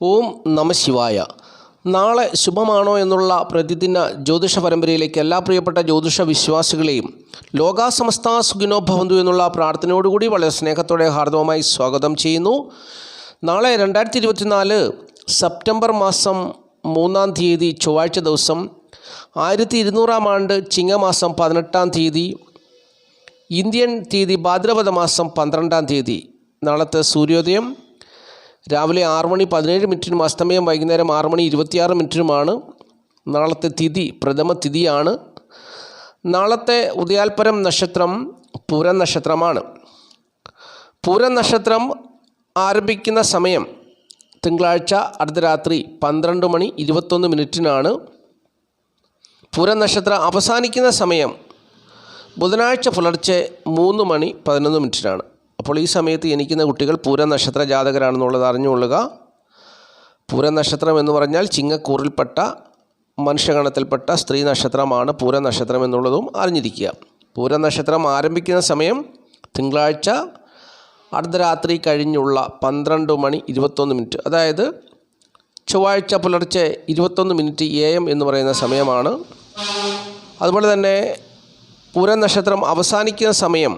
ഓം നമ ശിവായ. നാളെ ശുഭമാണോ എന്നുള്ള പ്രതിദിന ജ്യോതിഷ പരമ്പരയിലേക്ക് എല്ലാ പ്രിയപ്പെട്ട ജ്യോതിഷ വിശ്വാസികളെയും ലോകാസമസ്ത സുഖിനോ ഭവന്തു എന്നുള്ള പ്രാർത്ഥനയോടുകൂടി വളരെ സ്നേഹത്തോടെ ഹാർദവമായി സ്വാഗതം ചെയ്യുന്നു. നാളെ 2024 സെപ്റ്റംബർ മാസം 3-ാം തീയതി ചൊവ്വാഴ്ച ദിവസം 1200 ആണ്ട് ചിങ്ങമാസം 18-ാം തീയതി, ഇന്ത്യൻ തീയതി ഭാദ്രപദ മാസം 12-ാം തീയതി. നാളത്തെ സൂര്യോദയം രാവിലെ 6:17 അസ്തമയം വൈകുന്നേരം 6:26 നാളത്തെ തിഥി പ്രഥമ തിഥിയാണ്. നാളത്തെ ഉദയാൽപരം നക്ഷത്രം പൂരം നക്ഷത്രമാണ്. പൂരം നക്ഷത്രം ആരംഭിക്കുന്ന സമയം തിങ്കളാഴ്ച അർദ്ധരാത്രി 12:21 പൂരം നക്ഷത്രം അവസാനിക്കുന്ന സമയം ബുധനാഴ്ച പുലർച്ചെ 3:11 അപ്പോൾ ഈ സമയത്ത് ജനിക്കുന്ന കുട്ടികൾ പൂരം നക്ഷത്ര ജാതകരാണെന്നുള്ളത് അറിഞ്ഞുകൊള്ളുക. പൂരം നക്ഷത്രം എന്ന് പറഞ്ഞാൽ ചിങ്ങക്കൂറിൽപ്പെട്ട മനുഷ്യഗണത്തിൽപ്പെട്ട സ്ത്രീ നക്ഷത്രമാണ് പൂരം നക്ഷത്രം എന്നുള്ളതും അറിഞ്ഞിരിക്കുക. പൂരം നക്ഷത്രം ആരംഭിക്കുന്ന സമയം തിങ്കളാഴ്ച അർദ്ധരാത്രി കഴിഞ്ഞുള്ള 12:21, അതായത് ചൊവ്വാഴ്ച പുലർച്ചെ 21 AM എന്ന് പറയുന്ന സമയമാണ്. അതുപോലെ തന്നെ പൂരം നക്ഷത്രം അവസാനിക്കുന്ന സമയം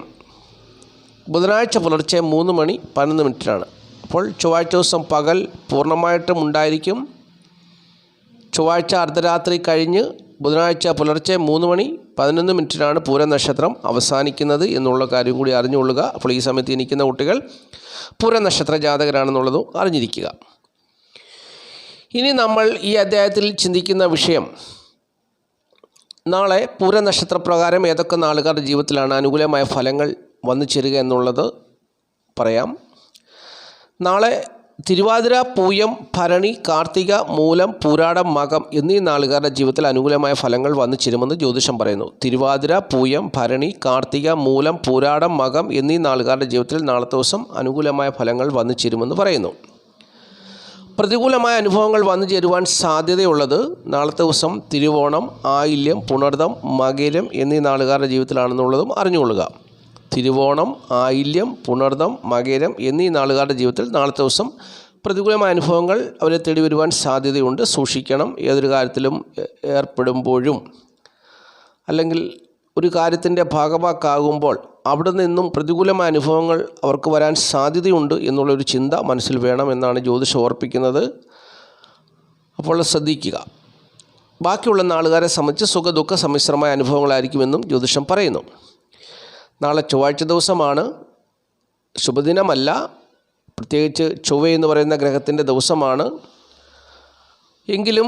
ബുധനാഴ്ച പുലർച്ചെ 3:11 അപ്പോൾ ചൊവ്വാഴ്ച ദിവസം പകൽ പൂർണ്ണമായിട്ടും ഉണ്ടായിരിക്കും. ചൊവ്വാഴ്ച അർദ്ധരാത്രി കഴിഞ്ഞ് ബുധനാഴ്ച പുലർച്ചെ 3:11 പൂരം നക്ഷത്രം അവസാനിക്കുന്നത് എന്നുള്ള കാര്യം കൂടി അറിഞ്ഞുകൊള്ളുക. അപ്പോൾ ഈ സമയത്ത് ജനിക്കുന്ന കുട്ടികൾ പൂരം നക്ഷത്ര ജാതകരാണെന്നുള്ളതും അറിഞ്ഞിരിക്കുക. ഇനി നമ്മൾ ഈ അധ്യായത്തിൽ ചിന്തിക്കുന്ന വിഷയം, നാളെ പൂരം നക്ഷത്രപ്രകാരം ഏതൊക്കെ നാളുകാരുടെ ജീവിതത്തിലാണ് അനുകൂലമായ ഫലങ്ങൾ വന്നു ചേരുക എന്നുള്ളത് പറയാം. നാളെ തിരുവാതിര, പൂയം, ഭരണി, കാർത്തിക, മൂലം, പൂരാടം, മകം എന്നീ നാളുകാരുടെ ജീവിതത്തിൽ അനുകൂലമായ ഫലങ്ങൾ വന്നു ചേരുമെന്ന് ജ്യോതിഷം പറയുന്നു. തിരുവാതിര, പൂയം, ഭരണി, കാർത്തിക, മൂലം, പൂരാടം, മകം എന്നീ നാളുകാരുടെ ജീവിതത്തിൽ നാളത്തെ ദിവസം അനുകൂലമായ ഫലങ്ങൾ വന്നു ചേരുമെന്ന് പറയുന്നു. പ്രതികൂലമായ അനുഭവങ്ങൾ വന്നു ചേരുവാൻ സാധ്യതയുള്ളത് നാളത്തെ ദിവസം തിരുവോണം, ആയില്യം, പുണർദം, മകരം എന്നീ നാളുകാരുടെ ജീവിതത്തിലാണെന്നുള്ളതും അറിഞ്ഞുകൊള്ളുക. തിരുവോണം, ആയില്യം, പുണർദം, മകരം എന്നീ നാളുകാരുടെ ജീവിതത്തിൽ നാളത്തെ ദിവസം പ്രതികൂലമായ അനുഭവങ്ങൾ അവരെ തേടി വരുവാൻ സാധ്യതയുണ്ട്. സൂക്ഷിക്കണം. ഏതൊരു കാര്യത്തിലും ഏർപ്പെടുമ്പോഴും അല്ലെങ്കിൽ ഒരു കാര്യത്തിൻ്റെ ഭാഗമാക്കാകുമ്പോൾ അവിടെ നിന്നും പ്രതികൂലമായ അനുഭവങ്ങൾ അവർക്ക് വരാൻ സാധ്യതയുണ്ട് എന്നുള്ളൊരു ചിന്ത മനസ്സിൽ വേണം എന്നാണ് ജ്യോതിഷം ഓർപ്പിക്കുന്നത്. അപ്പോൾ ശ്രദ്ധിക്കുക. ബാക്കിയുള്ള നാളുകാരെ സംബന്ധിച്ച് സുഖദുഃഖ സമ്മിശ്രമായ അനുഭവങ്ങളായിരിക്കുമെന്നും ജ്യോതിഷം പറയുന്നു. നാളെ ചൊവ്വാഴ്ച ദിവസമാണ്, ശുഭദിനമല്ല. പ്രത്യേകിച്ച് ചൊവ്വ എന്ന് പറയുന്ന ഗ്രഹത്തിൻ്റെ ദിവസമാണ്. എങ്കിലും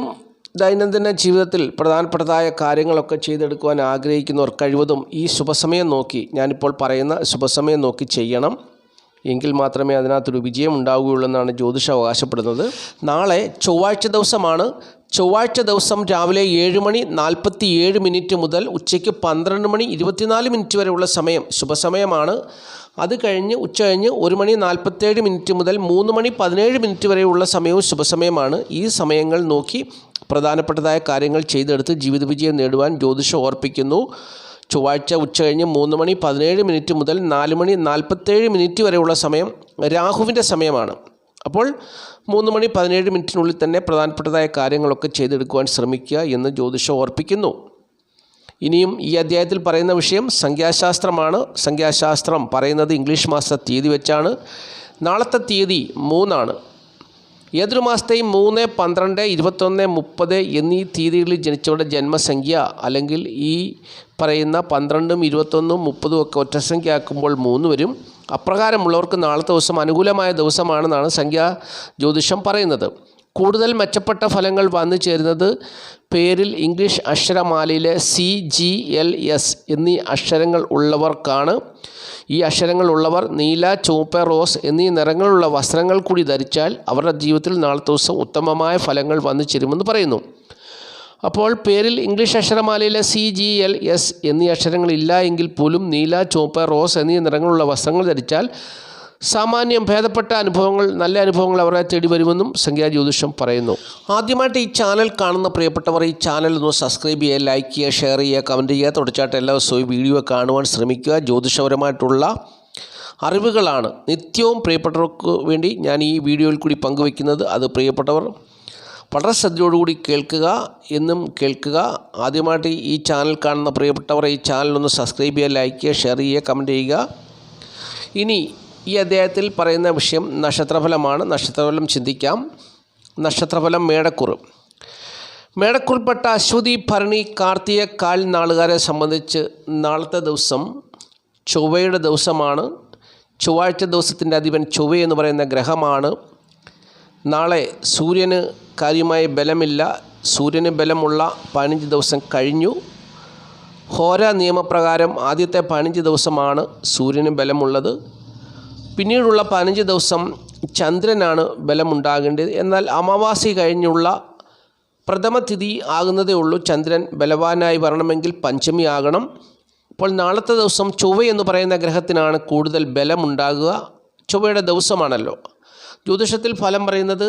ദൈനംദിന ജീവിതത്തിൽ പ്രധാനപ്പെട്ടതായ കാര്യങ്ങളൊക്കെ ചെയ്തെടുക്കുവാൻ ആഗ്രഹിക്കുന്നവർ കഴിവതും ഈ ശുഭസമയം നോക്കി, ഞാനിപ്പോൾ പറയുന്ന ശുഭസമയം നോക്കി ചെയ്യണം. എങ്കിൽ മാത്രമേ അതിനകത്തൊരു വിജയം ഉണ്ടാവുകയുള്ളൂ എന്നാണ് ജ്യോതിഷം അവകാശപ്പെടുന്നത്. നാളെ ചൊവ്വാഴ്ച ദിവസമാണ്. ചൊവ്വാഴ്ച ദിവസം രാവിലെ 7:47 മുതൽ ഉച്ചയ്ക്ക് 12:24 വരെയുള്ള സമയം ശുഭസമയമാണ്. അത് കഴിഞ്ഞ് ഉച്ചകഴിഞ്ഞ് 1:47 മുതൽ 3:17 വരെയുള്ള സമയവും ശുഭസമയമാണ്. ഈ സമയങ്ങൾ നോക്കി പ്രധാനപ്പെട്ടതായ കാര്യങ്ങൾ ചെയ്തെടുത്ത് ജീവിത വിജയം നേടുവാൻ ജ്യോതിഷം ഓർപ്പിക്കുന്നു. ചൊവ്വാഴ്ച ഉച്ചകഴിഞ്ഞ് 3:17 മുതൽ 4:47 വരെയുള്ള സമയം രാഹുവിൻ്റെ സമയമാണ്. അപ്പോൾ 3:17 തന്നെ പ്രധാനപ്പെട്ടതായ കാര്യങ്ങളൊക്കെ ചെയ്തെടുക്കുവാൻ ശ്രമിക്കുക എന്ന് ജ്യോതിഷം ഓർപ്പിക്കുന്നു. ഇനിയും ഈ അധ്യായത്തിൽ പറയുന്ന വിഷയം സംഖ്യാശാസ്ത്രമാണ്. സംഖ്യാശാസ്ത്രം പറയുന്നത് ഇംഗ്ലീഷ് മാസ തീയതി വെച്ചാണ്. നാളത്തെ തീയതി 3 ഏതൊരു മാസത്തെയും 3, 12, 21, 30 എന്നീ തീയതികളിൽ ജനിച്ചവരുടെ ജന്മസംഖ്യ അല്ലെങ്കിൽ ഈ പറയുന്ന 12, 21, 30 ഒക്കെ ഒറ്റസംഖ്യ ആക്കുമ്പോൾ 3 വരും. അപ്രകാരമുള്ളവർക്ക് നാളത്തെ ദിവസം അനുകൂലമായ ദിവസമാണെന്നാണ് സംഖ്യാ ജ്യോതിഷം പറയുന്നത്. കൂടുതൽ മെച്ചപ്പെട്ട ഫലങ്ങൾ വന്നു ചേരുന്നത് പേരിൽ ഇംഗ്ലീഷ് അക്ഷരമാലയിലെ CGLS എന്നീ അക്ഷരങ്ങൾ ഉള്ളവർക്കാണ്. ഈ അക്ഷരങ്ങൾ ഉള്ളവർ നീല, ചുവപ്പ്, റോസ് എന്നീ നിറങ്ങളുള്ള വസ്ത്രങ്ങൾ കൂടി ധരിച്ചാൽ അവരുടെ ജീവിതത്തിൽ നാളത്തെ ദിവസം ഉത്തമമായ ഫലങ്ങൾ വന്നു ചേരുമെന്ന് പറയുന്നു. അപ്പോൾ പേരിൽ ഇംഗ്ലീഷ് അക്ഷരമാലയിലെ CGLS എന്നീ അക്ഷരങ്ങളില്ല എങ്കിൽ പോലും നീല, ചുവപ്പ്, റോസ് എന്നീ നിറങ്ങളുള്ള വസ്ത്രങ്ങൾ ധരിച്ചാൽ സാമാന്യം ഭേദപ്പെട്ട അനുഭവങ്ങൾ, നല്ല അനുഭവങ്ങൾ അവരെ തേടി വരുമെന്നും സംഖ്യാജ്യോതിഷം പറയുന്നു. ആദ്യമായിട്ട് ഈ ചാനൽ കാണുന്ന പ്രിയപ്പെട്ടവർ ഈ ചാനൽ ഒന്ന് സബ്സ്ക്രൈബ് ചെയ്യുക, ലൈക്ക് ചെയ്യുക, ഷെയർ ചെയ്യുക, കമൻറ്റ് ചെയ്യുക. തുടർച്ചയായിട്ട് എല്ലാ ദിവസവും വീഡിയോ കാണുവാൻ ശ്രമിക്കുക. ജ്യോതിഷപരമായിട്ടുള്ള അറിവുകളാണ് നിത്യവും പ്രിയപ്പെട്ടവർക്ക് വേണ്ടി ഞാൻ ഈ വീഡിയോയിൽ കൂടി പങ്കുവയ്ക്കുന്നത്. അത് പ്രിയപ്പെട്ടവർ വളരെ ശ്രദ്ധയോടുകൂടി കേൾക്കുക, എന്നും കേൾക്കുക. ആദ്യമായിട്ട് ഈ ചാനൽ കാണുന്ന പ്രിയപ്പെട്ടവർ ഈ ചാനലൊന്ന് സബ്സ്ക്രൈബ് ചെയ്യുക, ലൈക്ക് ചെയ്യുക, ഷെയർ ചെയ്യുക, കമൻറ്റ് ചെയ്യുക. ഇനി ഈ അധ്യായത്തിൽ പറയുന്ന വിഷയം നക്ഷത്രഫലമാണ്. നക്ഷത്രഫലം ചിന്തിക്കാം. നക്ഷത്രഫലം മേടക്കൂറ്. മേടക്കൂറിൽപ്പെട്ട അശ്വതി, ഭരണി, കാർത്തിക, കാൽ നാളുകാരെ സംബന്ധിച്ച് നാളത്തെ ദിവസം ചൊവ്വയുടെ ദിവസമാണ്. ചൊവ്വാഴ്ച ദിവസത്തിൻ്റെ അധിപൻ ചൊവ്വ എന്ന് പറയുന്ന ഗ്രഹമാണ്. നാളെ സൂര്യന് കാര്യമായ ബലമില്ല. സൂര്യന് ബലമുള്ള 15 ദിവസം കഴിഞ്ഞു. ഹോര നിയമപ്രകാരം ആദ്യത്തെ 15 ദിവസമാണ് സൂര്യന് ബലമുള്ളത്. പിന്നീടുള്ള 15 ദിവസം ചന്ദ്രനാണ് ബലമുണ്ടാകേണ്ടത്. എന്നാൽ അമാവാസി കഴിഞ്ഞുള്ള പ്രഥമ തിഥി ആകുന്നതേ ഉള്ളൂ ചന്ദ്രൻ ബലവാനായി വരണമെങ്കിൽ പഞ്ചമി ആകണം. അപ്പോൾ നാളത്തെ ദിവസം ചൊവ്വ എന്ന് പറയുന്ന ഗ്രഹത്തിനാണ് കൂടുതൽ ബലമുണ്ടാകുക. ചൊവ്വയുടെ ദിവസമാണല്ലോ. ജ്യോതിഷത്തിൽ ഫലം പറയുന്നത്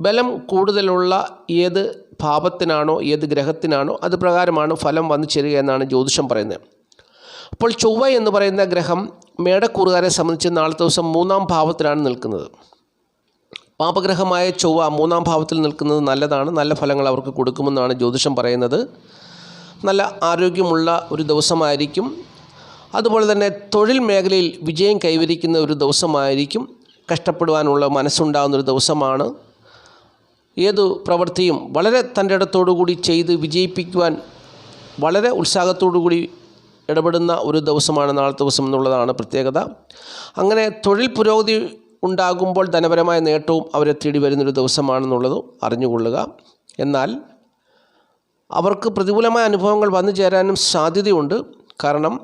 ബലം കൂടുതലുള്ള ഏത് ഭാവത്തിനാണോ ഏത് ഗ്രഹത്തിനാണോ അത് പ്രകാരമാണ് ഫലം വന്നു ചേരുക എന്നാണ് ജ്യോതിഷം പറയുന്നത്. അപ്പോൾ ചൊവ്വ എന്ന് പറയുന്ന ഗ്രഹം മേടക്കൂറുകാരെ സംബന്ധിച്ച് നാളത്തെ ദിവസം 3-ാം ഭാവത്തിലാണ് നിൽക്കുന്നത്. പാപഗ്രഹമായ ചൊവ്വ 3-ാം ഭാവത്തിൽ നിൽക്കുന്നത് നല്ലതാണ്. നല്ല ഫലങ്ങൾ അവർക്ക് കൊടുക്കുമെന്നാണ് ജ്യോതിഷം പറയുന്നത്. നല്ല ആരോഗ്യമുള്ള ഒരു ദിവസമായിരിക്കും. അതുപോലെ തന്നെ തൊഴിൽ മേഖലയിൽ വിജയം കൈവരിക്കുന്ന ഒരു ദിവസമായിരിക്കും. കഷ്ടപ്പെടുവാനുള്ള മനസ്സുണ്ടാകുന്നൊരു ദിവസമാണ്. ഏതു പ്രവൃത്തിയും വളരെ തൻ്റെ ഇടത്തോടുകൂടി ചെയ്ത് വിജയിപ്പിക്കുവാൻ വളരെ ഉത്സാഹത്തോടുകൂടി ഇടപെടുന്ന ഒരു ദിവസമാണ് നാളത്തെ ദിവസം എന്നുള്ളതാണ് പ്രത്യേകത. അങ്ങനെ തൊഴിൽ പുരോഗതി ഉണ്ടാകുമ്പോൾ ധനപരമായ നേട്ടവും അവരെ തേടി വരുന്നൊരു ദിവസമാണെന്നുള്ളത് അറിഞ്ഞുകൊള്ളുക. എന്നാൽ അവർക്ക് പ്രതികൂലമായ അനുഭവങ്ങൾ വന്നു ചേരാനും സാധ്യതയുണ്ട്. കാരണം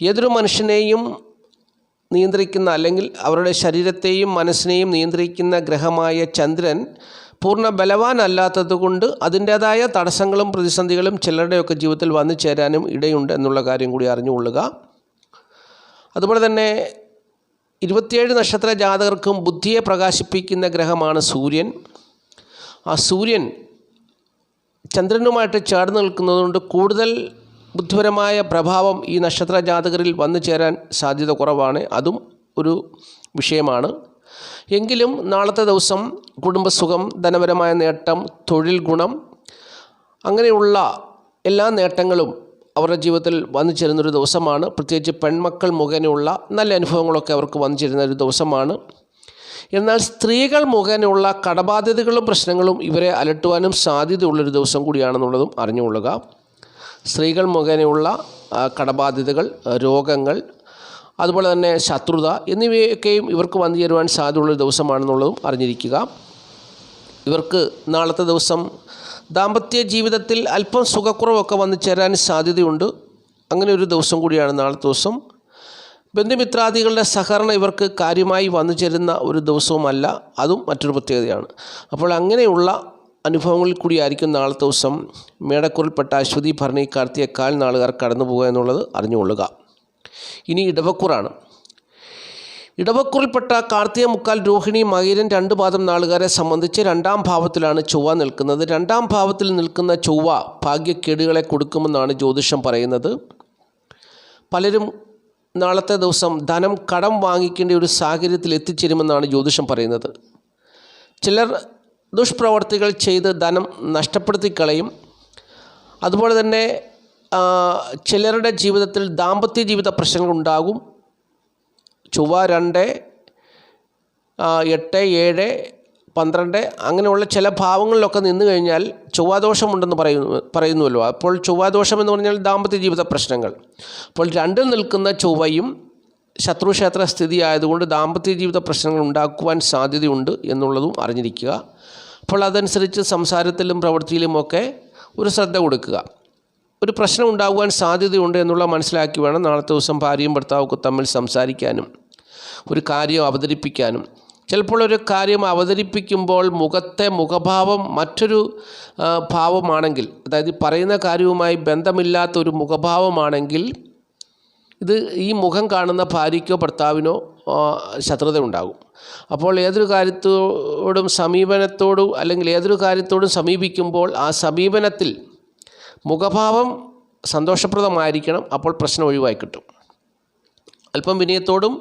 ഏതൊരു മനുഷ്യനെയും നിയന്ത്രിക്കുന്ന അല്ലെങ്കിൽ അവരുടെ ശരീരത്തെയും മനസ്സിനെയും നിയന്ത്രിക്കുന്ന ഗ്രഹമായ ചന്ദ്രൻ പൂർണ്ണ ബലവാനല്ലാത്തത് കൊണ്ട് അതിൻ്റേതായ തടസ്സങ്ങളും പ്രതിസന്ധികളും ചിലരുടെയൊക്കെ ജീവിതത്തിൽ വന്നു ചേരാനും ഇടയുണ്ട് എന്നുള്ള കാര്യം കൂടി അറിഞ്ഞുകൊള്ളുക. അതുപോലെ തന്നെ 27 നക്ഷത്ര ജാതകർക്കും ബുദ്ധിയെ പ്രകാശിപ്പിക്കുന്ന ഗ്രഹമാണ് സൂര്യൻ. ആ സൂര്യൻ ചന്ദ്രനുമായിട്ട് ചേർന്ന് നിൽക്കുന്നതുകൊണ്ട് കൂടുതൽ ബുദ്ധിപരമായ പ്രഭാവം ഈ നക്ഷത്ര ജാതകരിൽ വന്നു ചേരാൻ സാധ്യത കുറവാണ്. അതും ഒരു വിഷയമാണ്. എങ്കിലും നാളത്തെ ദിവസം കുടുംബസുഖം, ധനപരമായ നേട്ടം, തൊഴിൽ ഗുണം, അങ്ങനെയുള്ള എല്ലാ നേട്ടങ്ങളും അവരുടെ ജീവിതത്തിൽ വന്നു ചേരുന്നൊരു ദിവസമാണ്. പ്രത്യേകിച്ച് പെൺമക്കൾ മുഖേനയുള്ള നല്ല അനുഭവങ്ങളൊക്കെ അവർക്ക് വന്നു ചേരുന്ന ഒരു ദിവസമാണ്. എന്നാൽ സ്ത്രീകൾ മുഖേനയുള്ള കടബാധ്യതകളും പ്രശ്നങ്ങളും ഇവരെ അലട്ടുവാനും സാധ്യതയുള്ളൊരു ദിവസം കൂടിയാണെന്നുള്ളതും അറിഞ്ഞുകൊള്ളുക. സ്ത്രീകൾ മുഖേനയുള്ള കടബാധ്യതകൾ, രോഗങ്ങൾ, അതുപോലെ തന്നെ ശത്രുത എന്നിവയൊക്കെയും ഇവർക്ക് വന്നു ചേരുവാൻ സാധ്യതയുള്ളൊരു ദിവസമാണെന്നുള്ളതും അറിഞ്ഞിരിക്കുക. ഇവർക്ക് നാളത്തെ ദിവസം ദാമ്പത്യ ജീവിതത്തിൽ അല്പം സുഖക്കുറവൊക്കെ വന്നു ചേരാൻ സാധ്യതയുണ്ട്. അങ്ങനെ ഒരു ദിവസം കൂടിയാണ് നാളത്തെ ദിവസം. ബന്ധുമിത്രാദികളുടെ സഹകരണം ഇവർക്ക് കാര്യമായി വന്നു ചേരുന്ന ഒരു ദിവസവുമല്ല. അതും മറ്റൊരു പ്രത്യേകതയാണ്. അപ്പോൾ അങ്ങനെയുള്ള അനുഭവങ്ങളിൽ കൂടിയായിരിക്കും നാളത്തെ ദിവസം മേടക്കൂറിൽപ്പെട്ട അശ്വതി, ഭരണി, കാർത്തിക, കാൽ നാളുകാർ കടന്നു പോകുക എന്നുള്ളത് അറിഞ്ഞുകൊള്ളുക. ഇനി ഇടവക്കൂറാണ്. ഇടവക്കൂറിൽപ്പെട്ട കാർത്തിക, മുക്കാൽ, രോഹിണി, മകീരൻ 2 പാദം നാളുകാരെ സംബന്ധിച്ച് 2-ാം ഭാവത്തിലാണ് ചൊവ്വ നിൽക്കുന്നത്. 2-ാം ഭാവത്തിൽ നിൽക്കുന്ന ചൊവ്വ ഭാഗ്യക്കേടുകളെ കൊടുക്കുമെന്നാണ് ജ്യോതിഷം പറയുന്നത്. പലരും നാളത്തെ ദിവസം ധനം കടം വാങ്ങിക്കേണ്ട ഒരു സാഹചര്യത്തിൽ എത്തിച്ചേരുമെന്നാണ് ജ്യോതിഷം പറയുന്നത്. ചിലർ ദുഷ്പ്രവർത്തികൾ ചെയ്ത് ധനം നഷ്ടപ്പെടുത്തി കളയും. അതുപോലെ തന്നെ ചിലരുടെ ജീവിതത്തിൽ ദാമ്പത്യ ജീവിത പ്രശ്നങ്ങൾ ഉണ്ടാകും. ചൊവ്വ 2, 8, 7, 12 അങ്ങനെയുള്ള ചില ഭാവങ്ങളിലൊക്കെ നിന്ന് കഴിഞ്ഞാൽ ചൊവ്വാദോഷമുണ്ടെന്ന് പറയുന്നുവല്ലോ. അപ്പോൾ ചൊവ്വാദോഷം എന്ന് പറഞ്ഞാൽ ദാമ്പത്യ ജീവിത പ്രശ്നങ്ങൾ. അപ്പോൾ 2 നിൽക്കുന്ന ചൊവ്വയും ശത്രുക്ഷേത്ര സ്ഥിതി ആയതുകൊണ്ട് ദാമ്പത്യ ജീവിത പ്രശ്നങ്ങൾ ഉണ്ടാക്കുവാൻ സാധ്യതയുണ്ട് എന്നുള്ളതും അറിഞ്ഞിരിക്കുക. അപ്പോൾ അതനുസരിച്ച് സംസാരത്തിലും പ്രവൃത്തിയിലുമൊക്കെ ഒരു ശ്രദ്ധ കൊടുക്കുക. ഒരു പ്രശ്നം ഉണ്ടാകുവാൻ സാധ്യതയുണ്ട് എന്നുള്ള മനസ്സിലാക്കി വേണം നാളത്തെ ദിവസം ഭാര്യയും ഭർത്താവൊക്കെ തമ്മിൽ സംസാരിക്കാനും ഒരു കാര്യം അവതരിപ്പിക്കാനും. ചിലപ്പോൾ ഒരു കാര്യം അവതരിപ്പിക്കുമ്പോൾ മുഖത്തെ മുഖഭാവം മറ്റൊരു ഭാവമാണെങ്കിൽ, അതായത് പറയുന്ന കാര്യവുമായി ബന്ധമില്ലാത്ത ഒരു മുഖഭാവമാണെങ്കിൽ ഈ മുഖം കാണുന്ന ഭാര്യയ്ക്കോ ഭർത്താവിനോ ശത്രുത ഉണ്ടാകും. അപ്പോൾ ഏതൊരു കാര്യത്തോടും സമീപനത്തോടും അല്ലെങ്കിൽ ഏതൊരു കാര്യത്തോടും സമീപിക്കുമ്പോൾ ആ സമീപനത്തിൽ മുഖഭാവം സന്തോഷപ്രദമായിരിക്കണം. അപ്പോൾ പ്രശ്നം ഒഴിവായി കിട്ടും. അല്പം വിനയത്തോടും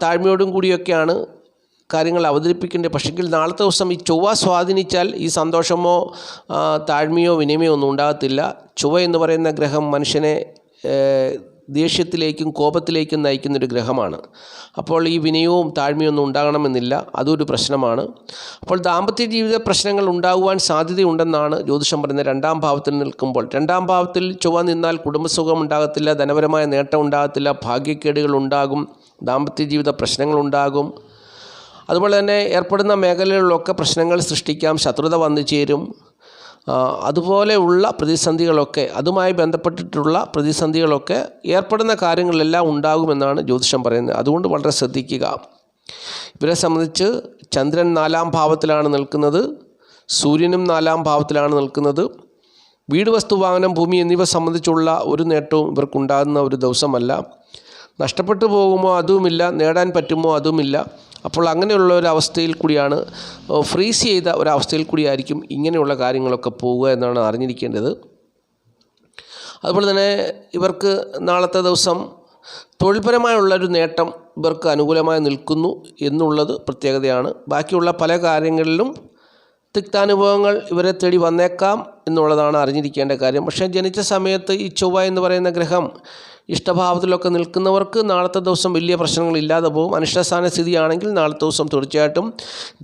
താഴ്മയോടും കൂടിയൊക്കെയാണ് കാര്യങ്ങൾ അവതരിപ്പിക്കേണ്ടത്. പക്ഷെങ്കിൽ നാളത്തെ ദിവസം ഈ ചൊവ്വ സ്വാധീനിച്ചാൽ ഈ സന്തോഷമോ താഴ്മയോ വിനയമോ ഒന്നും ഉണ്ടാകത്തില്ല. ചൊവ്വ എന്ന് പറയുന്ന ഗ്രഹം മനുഷ്യനെ ദേഷ്യത്തിലേക്കും കോപത്തിലേക്കും നയിക്കുന്നൊരു ഗ്രഹമാണ്. അപ്പോൾ ഈ വിനയവും താഴ്മയൊന്നും ഉണ്ടാകണമെന്നില്ല, അതൊരു പ്രശ്നമാണ്. അപ്പോൾ ദാമ്പത്യ ജീവിത പ്രശ്നങ്ങൾ ഉണ്ടാകുവാൻ സാധ്യതയുണ്ടെന്നാണ് ജ്യോതിഷം പറയുന്നത്. 2ാം ഭാവത്തിൽ നിൽക്കുമ്പോൾ 2ാം ഭാവത്തിൽ ചൊവ്വ നിന്നാൽ കുടുംബസുഖം ഉണ്ടാകത്തില്ല, ധനപരമായ നേട്ടം ഉണ്ടാകത്തില്ല, ഭാഗ്യക്കേടുകൾ ഉണ്ടാകും, ദാമ്പത്യ ജീവിത പ്രശ്നങ്ങളുണ്ടാകും. അതുപോലെ തന്നെ ഏർപ്പെടുന്ന മേഖലകളിലൊക്കെ പ്രശ്നങ്ങൾ സൃഷ്ടിക്കാം, ശത്രുത വന്നു ചേരും. അതുപോലെയുള്ള പ്രതിസന്ധികളൊക്കെ, അതുമായി ബന്ധപ്പെട്ടിട്ടുള്ള പ്രതിസന്ധികളൊക്കെ ഏർപ്പെടുന്ന കാര്യങ്ങളിലെല്ലാം ഉണ്ടാകുമെന്നാണ് ജ്യോതിഷം പറയുന്നത്. അതുകൊണ്ട് വളരെ ശ്രദ്ധിക്കുക. ഇവരെ സംബന്ധിച്ച് ചന്ദ്രൻ 4ാം ഭാവത്തിലാണ് നിൽക്കുന്നത്, സൂര്യനും 4ാം ഭാവത്തിലാണ് നിൽക്കുന്നത്. വീട്, വസ്തു, വാഹനം, ഭൂമി എന്നിവ സംബന്ധിച്ചുള്ള ഒരു നേട്ടവും ഇവർക്കുണ്ടാകുന്ന ഒരു ദിവസമല്ല. നഷ്ടപ്പെട്ടു പോകുമോ അതുമില്ല, നേടാൻ പറ്റുമോ അതുമില്ല. അപ്പോൾ അങ്ങനെയുള്ള ഒരവസ്ഥയിൽ കൂടിയാണ്, ഫ്രീസ് ചെയ്ത ഒരവസ്ഥയിൽ കൂടിയായിരിക്കും ഇങ്ങനെയുള്ള കാര്യങ്ങളൊക്കെ പോവുക എന്നാണ് അറിഞ്ഞിരിക്കേണ്ടത്. അതുപോലെ തന്നെ ഇവർക്ക് നാളത്തെ ദിവസം തൊഴിൽപരമായുള്ളൊരു നേട്ടം ഇവർക്ക് അനുകൂലമായി നിൽക്കുന്നു എന്നുള്ളത് പ്രത്യേകതയാണ്. ബാക്കിയുള്ള പല കാര്യങ്ങളിലും തിക്താനുഭവങ്ങൾ ഇവരെ തേടി വന്നേക്കാം എന്നുള്ളതാണ് അറിഞ്ഞിരിക്കേണ്ട കാര്യം. പക്ഷേ ജനിച്ച സമയത്ത് ഈ ചൊവ്വ എന്ന് പറയുന്ന ഗ്രഹം ഇഷ്ടഭാവത്തിലൊക്കെ നിൽക്കുന്നവർക്ക് നാളത്തെ ദിവസം വലിയ പ്രശ്നങ്ങളില്ലാതെ പോകും. അനിഷ്ടസ്ഥാന സ്ഥിതിയാണെങ്കിൽ നാളത്തെ ദിവസം തീർച്ചയായിട്ടും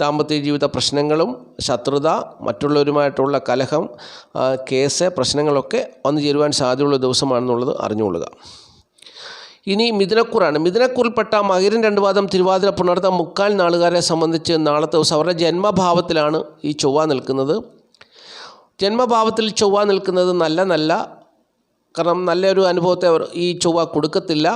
ദാമ്പത്യ ജീവിത പ്രശ്നങ്ങളും ശത്രുത, മറ്റുള്ളവരുമായിട്ടുള്ള കലഹം, കേസ്, പ്രശ്നങ്ങളൊക്കെ വന്നു ചേരുവാൻ സാധ്യതയുള്ള ദിവസമാണെന്നുള്ളത് അറിഞ്ഞുകൊള്ളുക. ഇനി മിഥുനക്കൂറാണ്. മിഥുനക്കൂറിൽപ്പെട്ട മകരം, 2 പാദം, തിരുവാതിര, പുണർതം, മുക്കാൽ നാളുകാരെ സംബന്ധിച്ച് നാളത്തെ ദിവസം അവരുടെ ജന്മഭാവത്തിലാണ് ഈ ചൊവ്വ നിൽക്കുന്നത്. ജന്മഭാവത്തിൽ ചൊവ്വ നിൽക്കുന്നത് നല്ല കാരണം നല്ലൊരു അനുഭവത്തെ ഈ ചൊവ്വ കൊടുക്കത്തില്ല.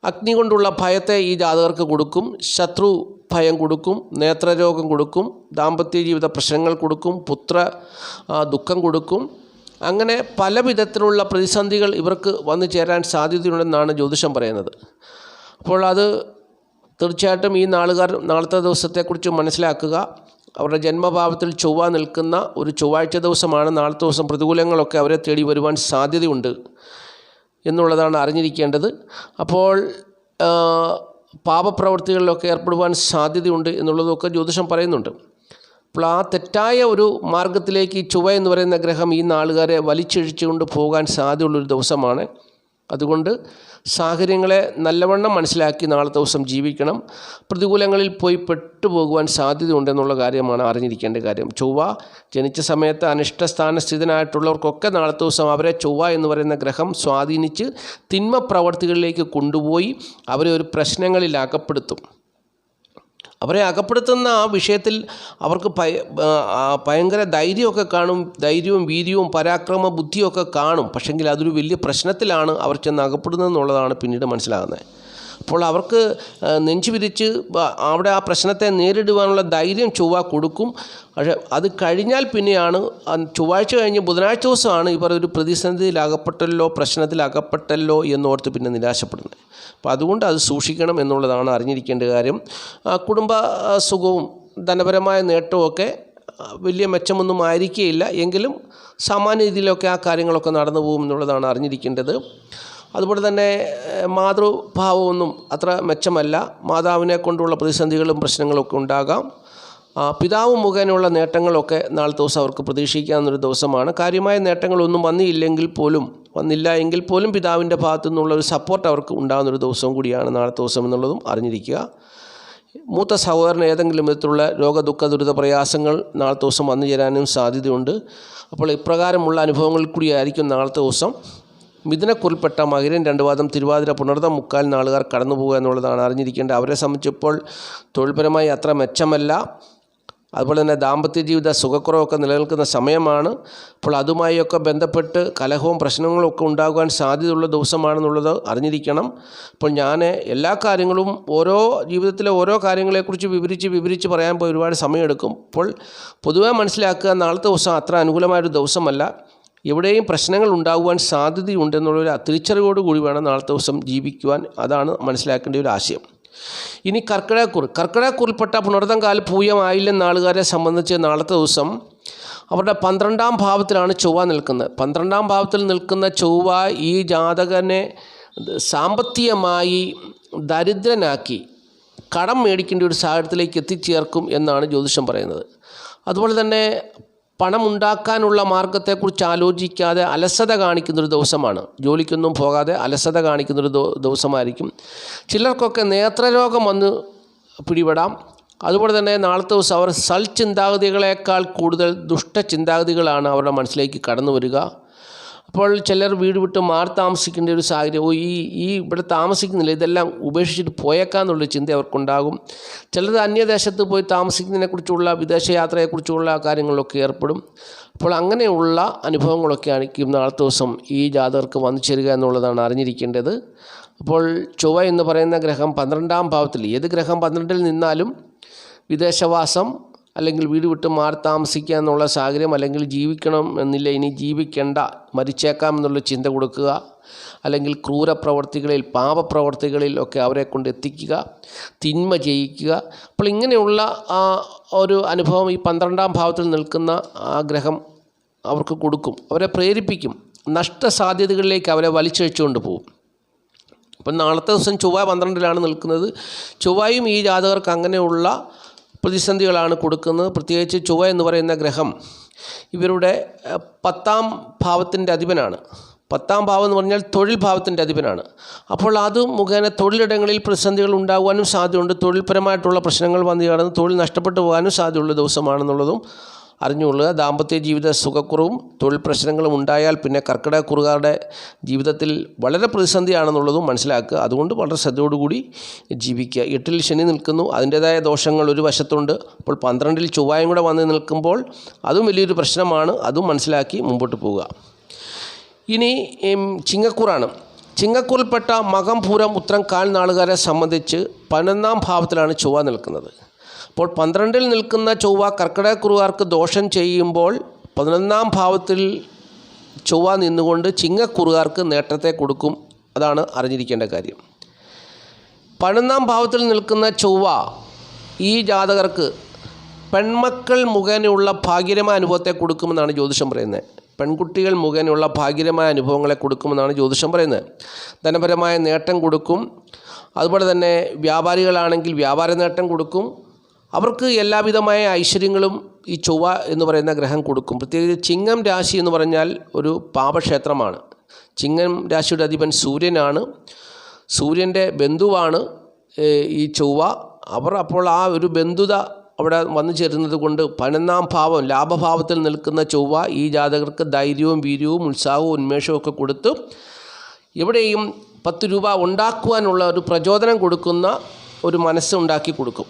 അഗ്നി കൊണ്ടുള്ള ഭയത്തെ ഈ ജാതകർക്ക് കൊടുക്കും, ശത്രു ഭയം കൊടുക്കും, നേത്രരോഗം കൊടുക്കും, ദാമ്പത്യ ജീവിത പ്രശ്നങ്ങൾ കൊടുക്കും, പുത്ര ദുഃഖം കൊടുക്കും. അങ്ങനെ പല വിധത്തിലുള്ള പ്രതിസന്ധികൾ ഇവർക്ക് വന്നു ചേരാൻ സാധ്യതയുണ്ടെന്നാണ് ജ്യോതിഷം പറയുന്നത്. അപ്പോൾ അത് തീർച്ചയായിട്ടും ഈ നാളത്തെ ദിവസത്തെക്കുറിച്ച് മനസ്സിലാക്കുക. അവരുടെ ജന്മഭാവത്തിൽ ചൊവ്വ നിൽക്കുന്ന ഒരു ചൊവ്വാഴ്ച ദിവസമാണ്. നാളത്തെ ദിവസം പ്രതികൂലങ്ങളൊക്കെ അവരെ തേടി വരുവാൻ സാധ്യതയുണ്ട് എന്നുള്ളതാണ് അറിഞ്ഞിരിക്കേണ്ടത്. അപ്പോൾ പാപപ്രവൃത്തികളിലൊക്കെ ഏർപ്പെടുവാൻ സാധ്യതയുണ്ട് എന്നുള്ളതൊക്കെ ജ്യോതിഷം പറയുന്നുണ്ട്. അപ്പോൾ ആ തെറ്റായ ഒരു മാർഗത്തിലേക്ക് ഈ ചൊവ്വ എന്ന് പറയുന്ന ഗ്രഹം ഈ നാളുകാരെ വലിച്ചിഴിച്ചുകൊണ്ട് പോകാൻ സാധ്യതയുള്ളൊരു ദിവസമാണ്. അതുകൊണ്ട് സാഹചര്യങ്ങളെ നല്ലവണ്ണം മനസ്സിലാക്കി നാളത്തെ ദിവസം ജീവിക്കണം. പ്രതികൂലങ്ങളിൽ പോയി പെട്ടുപോകുവാൻ സാധ്യതയുണ്ടെന്നുള്ള കാര്യമാണ് അറിഞ്ഞിരിക്കേണ്ട കാര്യം. ചൊവ്വ ജനിച്ച സമയത്ത് അനിഷ്ടസ്ഥാന സ്ഥിതനായിട്ടുള്ളവർക്കൊക്കെ നാളത്തെ ദിവസം അവരെ ചൊവ്വ എന്ന് പറയുന്ന ഗ്രഹം സ്വാധീനിച്ച് തിന്മ പ്രവർത്തികളിലേക്ക് കൊണ്ടുപോയി അവരെ ഒരു പ്രശ്നങ്ങളിൽ അകപ്പെടുത്തും. അവരെ അകപ്പെടുത്തുന്ന ആ വിഷയത്തിൽ അവർക്ക് ഭയങ്കര ധൈര്യമൊക്കെ കാണും, ധൈര്യവും വീര്യവും പരാക്രമ ബുദ്ധിയൊക്കെ കാണും. പക്ഷെങ്കിൽ അതൊരു വലിയ പ്രശ്നത്തിലാണ് അവർ ചെന്ന് അകപ്പെടുന്നതെന്നുള്ളതാണ് പിന്നീട് മനസ്സിലാകുന്നത്. അപ്പോൾ അവർക്ക് നെഞ്ചു വിരിച്ച് അവിടെ ആ പ്രശ്നത്തെ നേരിടുവാനുള്ള ധൈര്യം ചൊവ്വ കൊടുക്കും. പക്ഷേ അത് കഴിഞ്ഞാൽ പിന്നെയാണ് ചൊവ്വാഴ്ച കഴിഞ്ഞ് ബുധനാഴ്ച ദിവസമാണ് ഇവർ ഒരു പ്രതിസന്ധിയിലകപ്പെട്ടല്ലോ, പ്രശ്നത്തിലകപ്പെട്ടല്ലോ എന്നോർത്ത് പിന്നെ നിരാശപ്പെടുന്നത്. അപ്പോൾ അതുകൊണ്ട് അത് സൂക്ഷിക്കണം എന്നുള്ളതാണ് അറിഞ്ഞിരിക്കേണ്ട കാര്യം. കുടുംബ സുഖവും ധനപരമായ നേട്ടവുമൊക്കെ വലിയ മെച്ചമൊന്നും ആയിരിക്കുകയില്ല, എങ്കിലും സാമാന്യ രീതിയിലൊക്കെ ആ കാര്യങ്ങളൊക്കെ നടന്നു പോകും എന്നുള്ളതാണ് അറിഞ്ഞിരിക്കേണ്ടത്. അതുപോലെ തന്നെ മാതൃഭാവമൊന്നും അത്ര മെച്ചമല്ല. മാതാവിനെ കൊണ്ടുള്ള പ്രതിസന്ധികളും പ്രശ്നങ്ങളൊക്കെ ഉണ്ടാകാം. പിതാവ് മുഖേനയുള്ള നേട്ടങ്ങളൊക്കെ നാളത്തെ ദിവസം അവർക്ക് പ്രതീക്ഷിക്കാവുന്നൊരു ദിവസമാണ്. കാര്യമായ നേട്ടങ്ങളൊന്നും വന്നില്ല എങ്കിൽ പോലും പിതാവിൻ്റെ ഭാഗത്തു നിന്നുള്ളൊരു സപ്പോർട്ട് അവർക്ക് ഉണ്ടാകുന്നൊരു ദിവസവും കൂടിയാണ് നാളത്തെ ദിവസം എന്നുള്ളതും അറിഞ്ഞിരിക്കുക. മൂത്ത സഹോദരന് ഏതെങ്കിലും വിധത്തിലുള്ള രോഗദുഃഖ ദുരിത പ്രയാസങ്ങൾ നാളത്തെ ദിവസം വന്നു ചേരാനും സാധ്യതയുണ്ട്. അപ്പോൾ ഇപ്രകാരമുള്ള അനുഭവങ്ങളിൽ കൂടിയായിരിക്കും നാളത്തെ ദിവസം മിഥുനക്കുറിൽപ്പെട്ട മകരം, 2 പാദം, തിരുവാതിര, പുണർതം, മുക്കാൽ നാളുകാർ കടന്നു പോകുക എന്നുള്ളതാണ് അറിഞ്ഞിരിക്കേണ്ടത്. അവരെ സംബന്ധിച്ചിപ്പോൾ തൊഴിൽപരമായി അത്ര മെച്ചമല്ല. അതുപോലെ തന്നെ ദാമ്പത്യ ജീവിത സുഖക്കുറവൊക്കെ നിലനിൽക്കുന്ന സമയമാണ്. അപ്പോൾ അതുമായൊക്കെ ബന്ധപ്പെട്ട് കലഹവും പ്രശ്നങ്ങളും ഒക്കെ ഉണ്ടാകുവാൻ സാധ്യതയുള്ള ദിവസമാണെന്നുള്ളത് അറിഞ്ഞിരിക്കണം. അപ്പോൾ ഞാൻ എല്ലാ കാര്യങ്ങളും ജീവിതത്തിലെ ഓരോ കാര്യങ്ങളെക്കുറിച്ച് വിവരിച്ച് പറയാൻ പോയി ഒരുപാട് സമയമെടുക്കും. അപ്പോൾ പൊതുവെ മനസ്സിലാക്കുക, നാളത്തെ ദിവസം അത്ര അനുകൂലമായൊരു ദിവസമല്ല. എവിടെയും പ്രശ്നങ്ങൾ ഉണ്ടാകുവാൻ സാധ്യതയുണ്ടെന്നുള്ളൊരു തിരിച്ചറിവോടുകൂടി വേണം നാളത്തെ ദിവസം ജീവിക്കുവാൻ. അതാണ് മനസ്സിലാക്കേണ്ട ഒരു ആശയം. ഇനി കർക്കിടകക്കുറിൽപ്പെട്ട പുണർതം, കാൽ, പൂയം, ആയില്യം നാളുകാരെ സംബന്ധിച്ച് നാളത്തെ ദിവസം അവരുടെ 12ാം ഭാവത്തിലാണ് ചൊവ്വ നിൽക്കുന്നത്. 12ാം ഭാവത്തിൽ നിൽക്കുന്ന ചൊവ്വ ഈ ജാതകനെ സാമ്പത്തികമായി ദരിദ്രനാക്കി കടം മേടിക്കേണ്ട ഒരു സാഹചര്യത്തിലേക്ക് എത്തിച്ചേർക്കും എന്നാണ് ജ്യോതിഷം പറയുന്നത്. അതുപോലെ തന്നെ പണമുണ്ടാക്കാനുള്ള മാർഗത്തെക്കുറിച്ച് ആലോചിക്കാതെ അലസത കാണിക്കുന്നൊരു ദിവസമാണ്. ജോലിക്കൊന്നും പോകാതെ അലസത കാണിക്കുന്നൊരു ദിവസമായിരിക്കും. ചിലർക്കൊക്കെ നേത്രരോഗം വന്ന് പിടിപെടാം. അതുപോലെ തന്നെ നാളത്തെ ദിവസം അവർ സൽചിന്താഗതികളേക്കാൾ കൂടുതൽ ദുഷ്ടചിന്താഗതികളാണ് അവരുടെ മനസ്സിലേക്ക് കടന്നു വരിക. അപ്പോൾ ചിലർ വീട് വിട്ട് മാറി താമസിക്കേണ്ട ഒരു സാഹചര്യം, ഈ ഇവിടെ താമസിക്കുന്നില്ല, ഇതെല്ലാം ഉപേക്ഷിച്ചിട്ട് പോയേക്കാന്നുള്ളൊരു ചിന്ത അവർക്കുണ്ടാകും. ചിലർ അന്യദേശത്ത് പോയി താമസിക്കുന്നതിനെക്കുറിച്ചുള്ള വിദേശയാത്രയെക്കുറിച്ചുള്ള കാര്യങ്ങളിലൊക്കെ ഏർപ്പെടും. അപ്പോൾ അങ്ങനെയുള്ള അനുഭവങ്ങളൊക്കെ ആയിരിക്കും നാളത്തെ ദിവസം ഈ ജാതകർക്ക് വന്നു ചേരുക എന്നുള്ളതാണ് അറിഞ്ഞിരിക്കേണ്ടത്. അപ്പോൾ ചൊവ്വ എന്ന് പറയുന്ന ഗ്രഹം 12ാം ഭാവത്തിൽ, ഏത് ഗ്രഹം 12ൽ നിന്നാലും വിദേശവാസം അല്ലെങ്കിൽ വീട് വിട്ട് മാറി താമസിക്കുക എന്നുള്ള സാഹചര്യം, അല്ലെങ്കിൽ ജീവിക്കണം എന്നില്ല, ഇനി ജീവിക്കേണ്ട, മരിച്ചേക്കാം എന്നുള്ള ചിന്ത കൊടുക്കുക, അല്ലെങ്കിൽ ക്രൂരപ്രവർത്തികളിൽ പാപപ്രവർത്തികളിൽ ഒക്കെ അവരെ കൊണ്ട് എത്തിക്കുക, തിന്മ ചെയ്യിക്കുക. അപ്പോൾ ഇങ്ങനെയുള്ള ഒരു അനുഭവം ഈ 12ാം ഭാവത്തിൽ നിൽക്കുന്ന ആ ഗ്രഹം അവർക്ക് കൊടുക്കും, അവരെ പ്രേരിപ്പിക്കും, നഷ്ടസാധ്യതകളിലേക്ക് അവരെ വലിച്ചഴിച്ചുകൊണ്ട് പോകും. അപ്പം നാളത്തെ ദിവസം ചൊവ്വ 12ലാണ് നിൽക്കുന്നത്. ചൊവ്വയും ഈ ജാതകർക്ക് അങ്ങനെയുള്ള പ്രതിസന്ധികളാണ് കൊടുക്കുന്നത്. പ്രത്യേകിച്ച് ചൊവ്വ എന്ന് പറയുന്ന ഗ്രഹം ഇവരുടെ 10ാം ഭാവത്തിൻ്റെ അധിപനാണ്. 10ാം ഭാവം എന്ന് പറഞ്ഞാൽ തൊഴിൽ ഭാവത്തിൻ്റെ അധിപനാണ്. അപ്പോൾ അത് മുഖേന തൊഴിലിടങ്ങളിൽ പ്രതിസന്ധികൾ ഉണ്ടാകുവാനും സാധ്യതയുണ്ട്. തൊഴിൽപരമായിട്ടുള്ള പ്രശ്നങ്ങൾ വന്നു ചേർന്ന് തൊഴിൽ നഷ്ടപ്പെട്ടു പോകാനും സാധ്യതയുള്ള ദിവസമാണെന്നുള്ളതും അറിഞ്ഞുകൊള്ളുക. ദാമ്പത്യ ജീവിത സുഖക്കുറവും തൊഴിൽ പ്രശ്നങ്ങളും ഉണ്ടായാൽ പിന്നെ കർക്കിടകക്കുറുകാരുടെ ജീവിതത്തിൽ വളരെ പ്രതിസന്ധിയാണെന്നുള്ളതും മനസ്സിലാക്കുക. അതുകൊണ്ട് വളരെ ശ്രദ്ധയോടുകൂടി ജീവിക്കുക. 8ൽ ശനി നിൽക്കുന്നു, അതിൻ്റേതായ ദോഷങ്ങൾ ഒരു വശത്തുണ്ട്. അപ്പോൾ 12ൽ ചൊവ്വയും കൂടെ വന്ന് നിൽക്കുമ്പോൾ അതും വലിയൊരു പ്രശ്നമാണ്. അതും മനസ്സിലാക്കി മുമ്പോട്ട് പോവുക. ഇനി ചിങ്ങക്കൂറാണ്. ചിങ്ങക്കൂറിൽപ്പെട്ട മകം, പൂരം, ഉത്രം, കാൽ നാളുകാരെ സംബന്ധിച്ച് 11ാം ഭാവത്തിലാണ് ചൊവ്വ നിൽക്കുന്നത്. അപ്പോൾ 12ൽ നിൽക്കുന്ന ചൊവ്വ കർക്കിടകക്കുറുകാർക്ക് ദോഷം ചെയ്യുമ്പോൾ 11ാം ഭാവത്തിൽ ചൊവ്വ നിന്നുകൊണ്ട് ചിങ്ങക്കുറുകാർക്ക് നേട്ടത്തെ കൊടുക്കും. അതാണ് അറിഞ്ഞിരിക്കേണ്ട കാര്യം. 11ാം ഭാവത്തിൽ നിൽക്കുന്ന ചൊവ്വ ഈ ജാതകർക്ക് പെൺമക്കൾ മുഖേനയുള്ള ഭാഗ്യകരമായ അനുഭവത്തെ കൊടുക്കുമെന്നാണ് ജ്യോതിഷം പറയുന്നത്. പെൺകുട്ടികൾ മുഖേനയുള്ള ഭാഗ്യകരമായ അനുഭവങ്ങളെ കൊടുക്കുമെന്നാണ് ജ്യോതിഷം പറയുന്നത്. ധനപരമായ നേട്ടം കൊടുക്കും. അതുപോലെ തന്നെ വ്യാപാരികളാണെങ്കിൽ വ്യാപാര നേട്ടം കൊടുക്കും. അവർക്ക് എല്ലാവിധമായ ഐശ്വര്യങ്ങളും ഈ ചൊവ്വ എന്ന് പറയുന്ന ഗ്രഹം കൊടുക്കും. പ്രത്യേകിച്ച് ചിങ്ങം രാശി എന്ന് പറഞ്ഞാൽ ഒരു പാപക്ഷേത്രമാണ്. ചിങ്ങം രാശിയുടെ അധിപൻ സൂര്യനാണ്. സൂര്യൻ്റെ ബന്ധുവാണ് ഈ ചൊവ്വ. അപ്പോൾ ആ ഒരു ബന്ധുത അവിടെ വന്നു ചേരുന്നത് കൊണ്ട് 11ാം ഭാവം ലാഭഭാവത്തിൽ നിൽക്കുന്ന ചൊവ്വ ഈ ജാതകർക്ക് ധൈര്യവും വീര്യവും ഉത്സാഹവും ഉന്മേഷവും ഒക്കെ കൊടുത്ത് എവിടെയും 10 രൂപ ഉണ്ടാക്കുവാനുള്ള ഒരു പ്രചോദനം കൊടുക്കുന്ന ഒരു മനസ്സുണ്ടാക്കി കൊടുക്കും.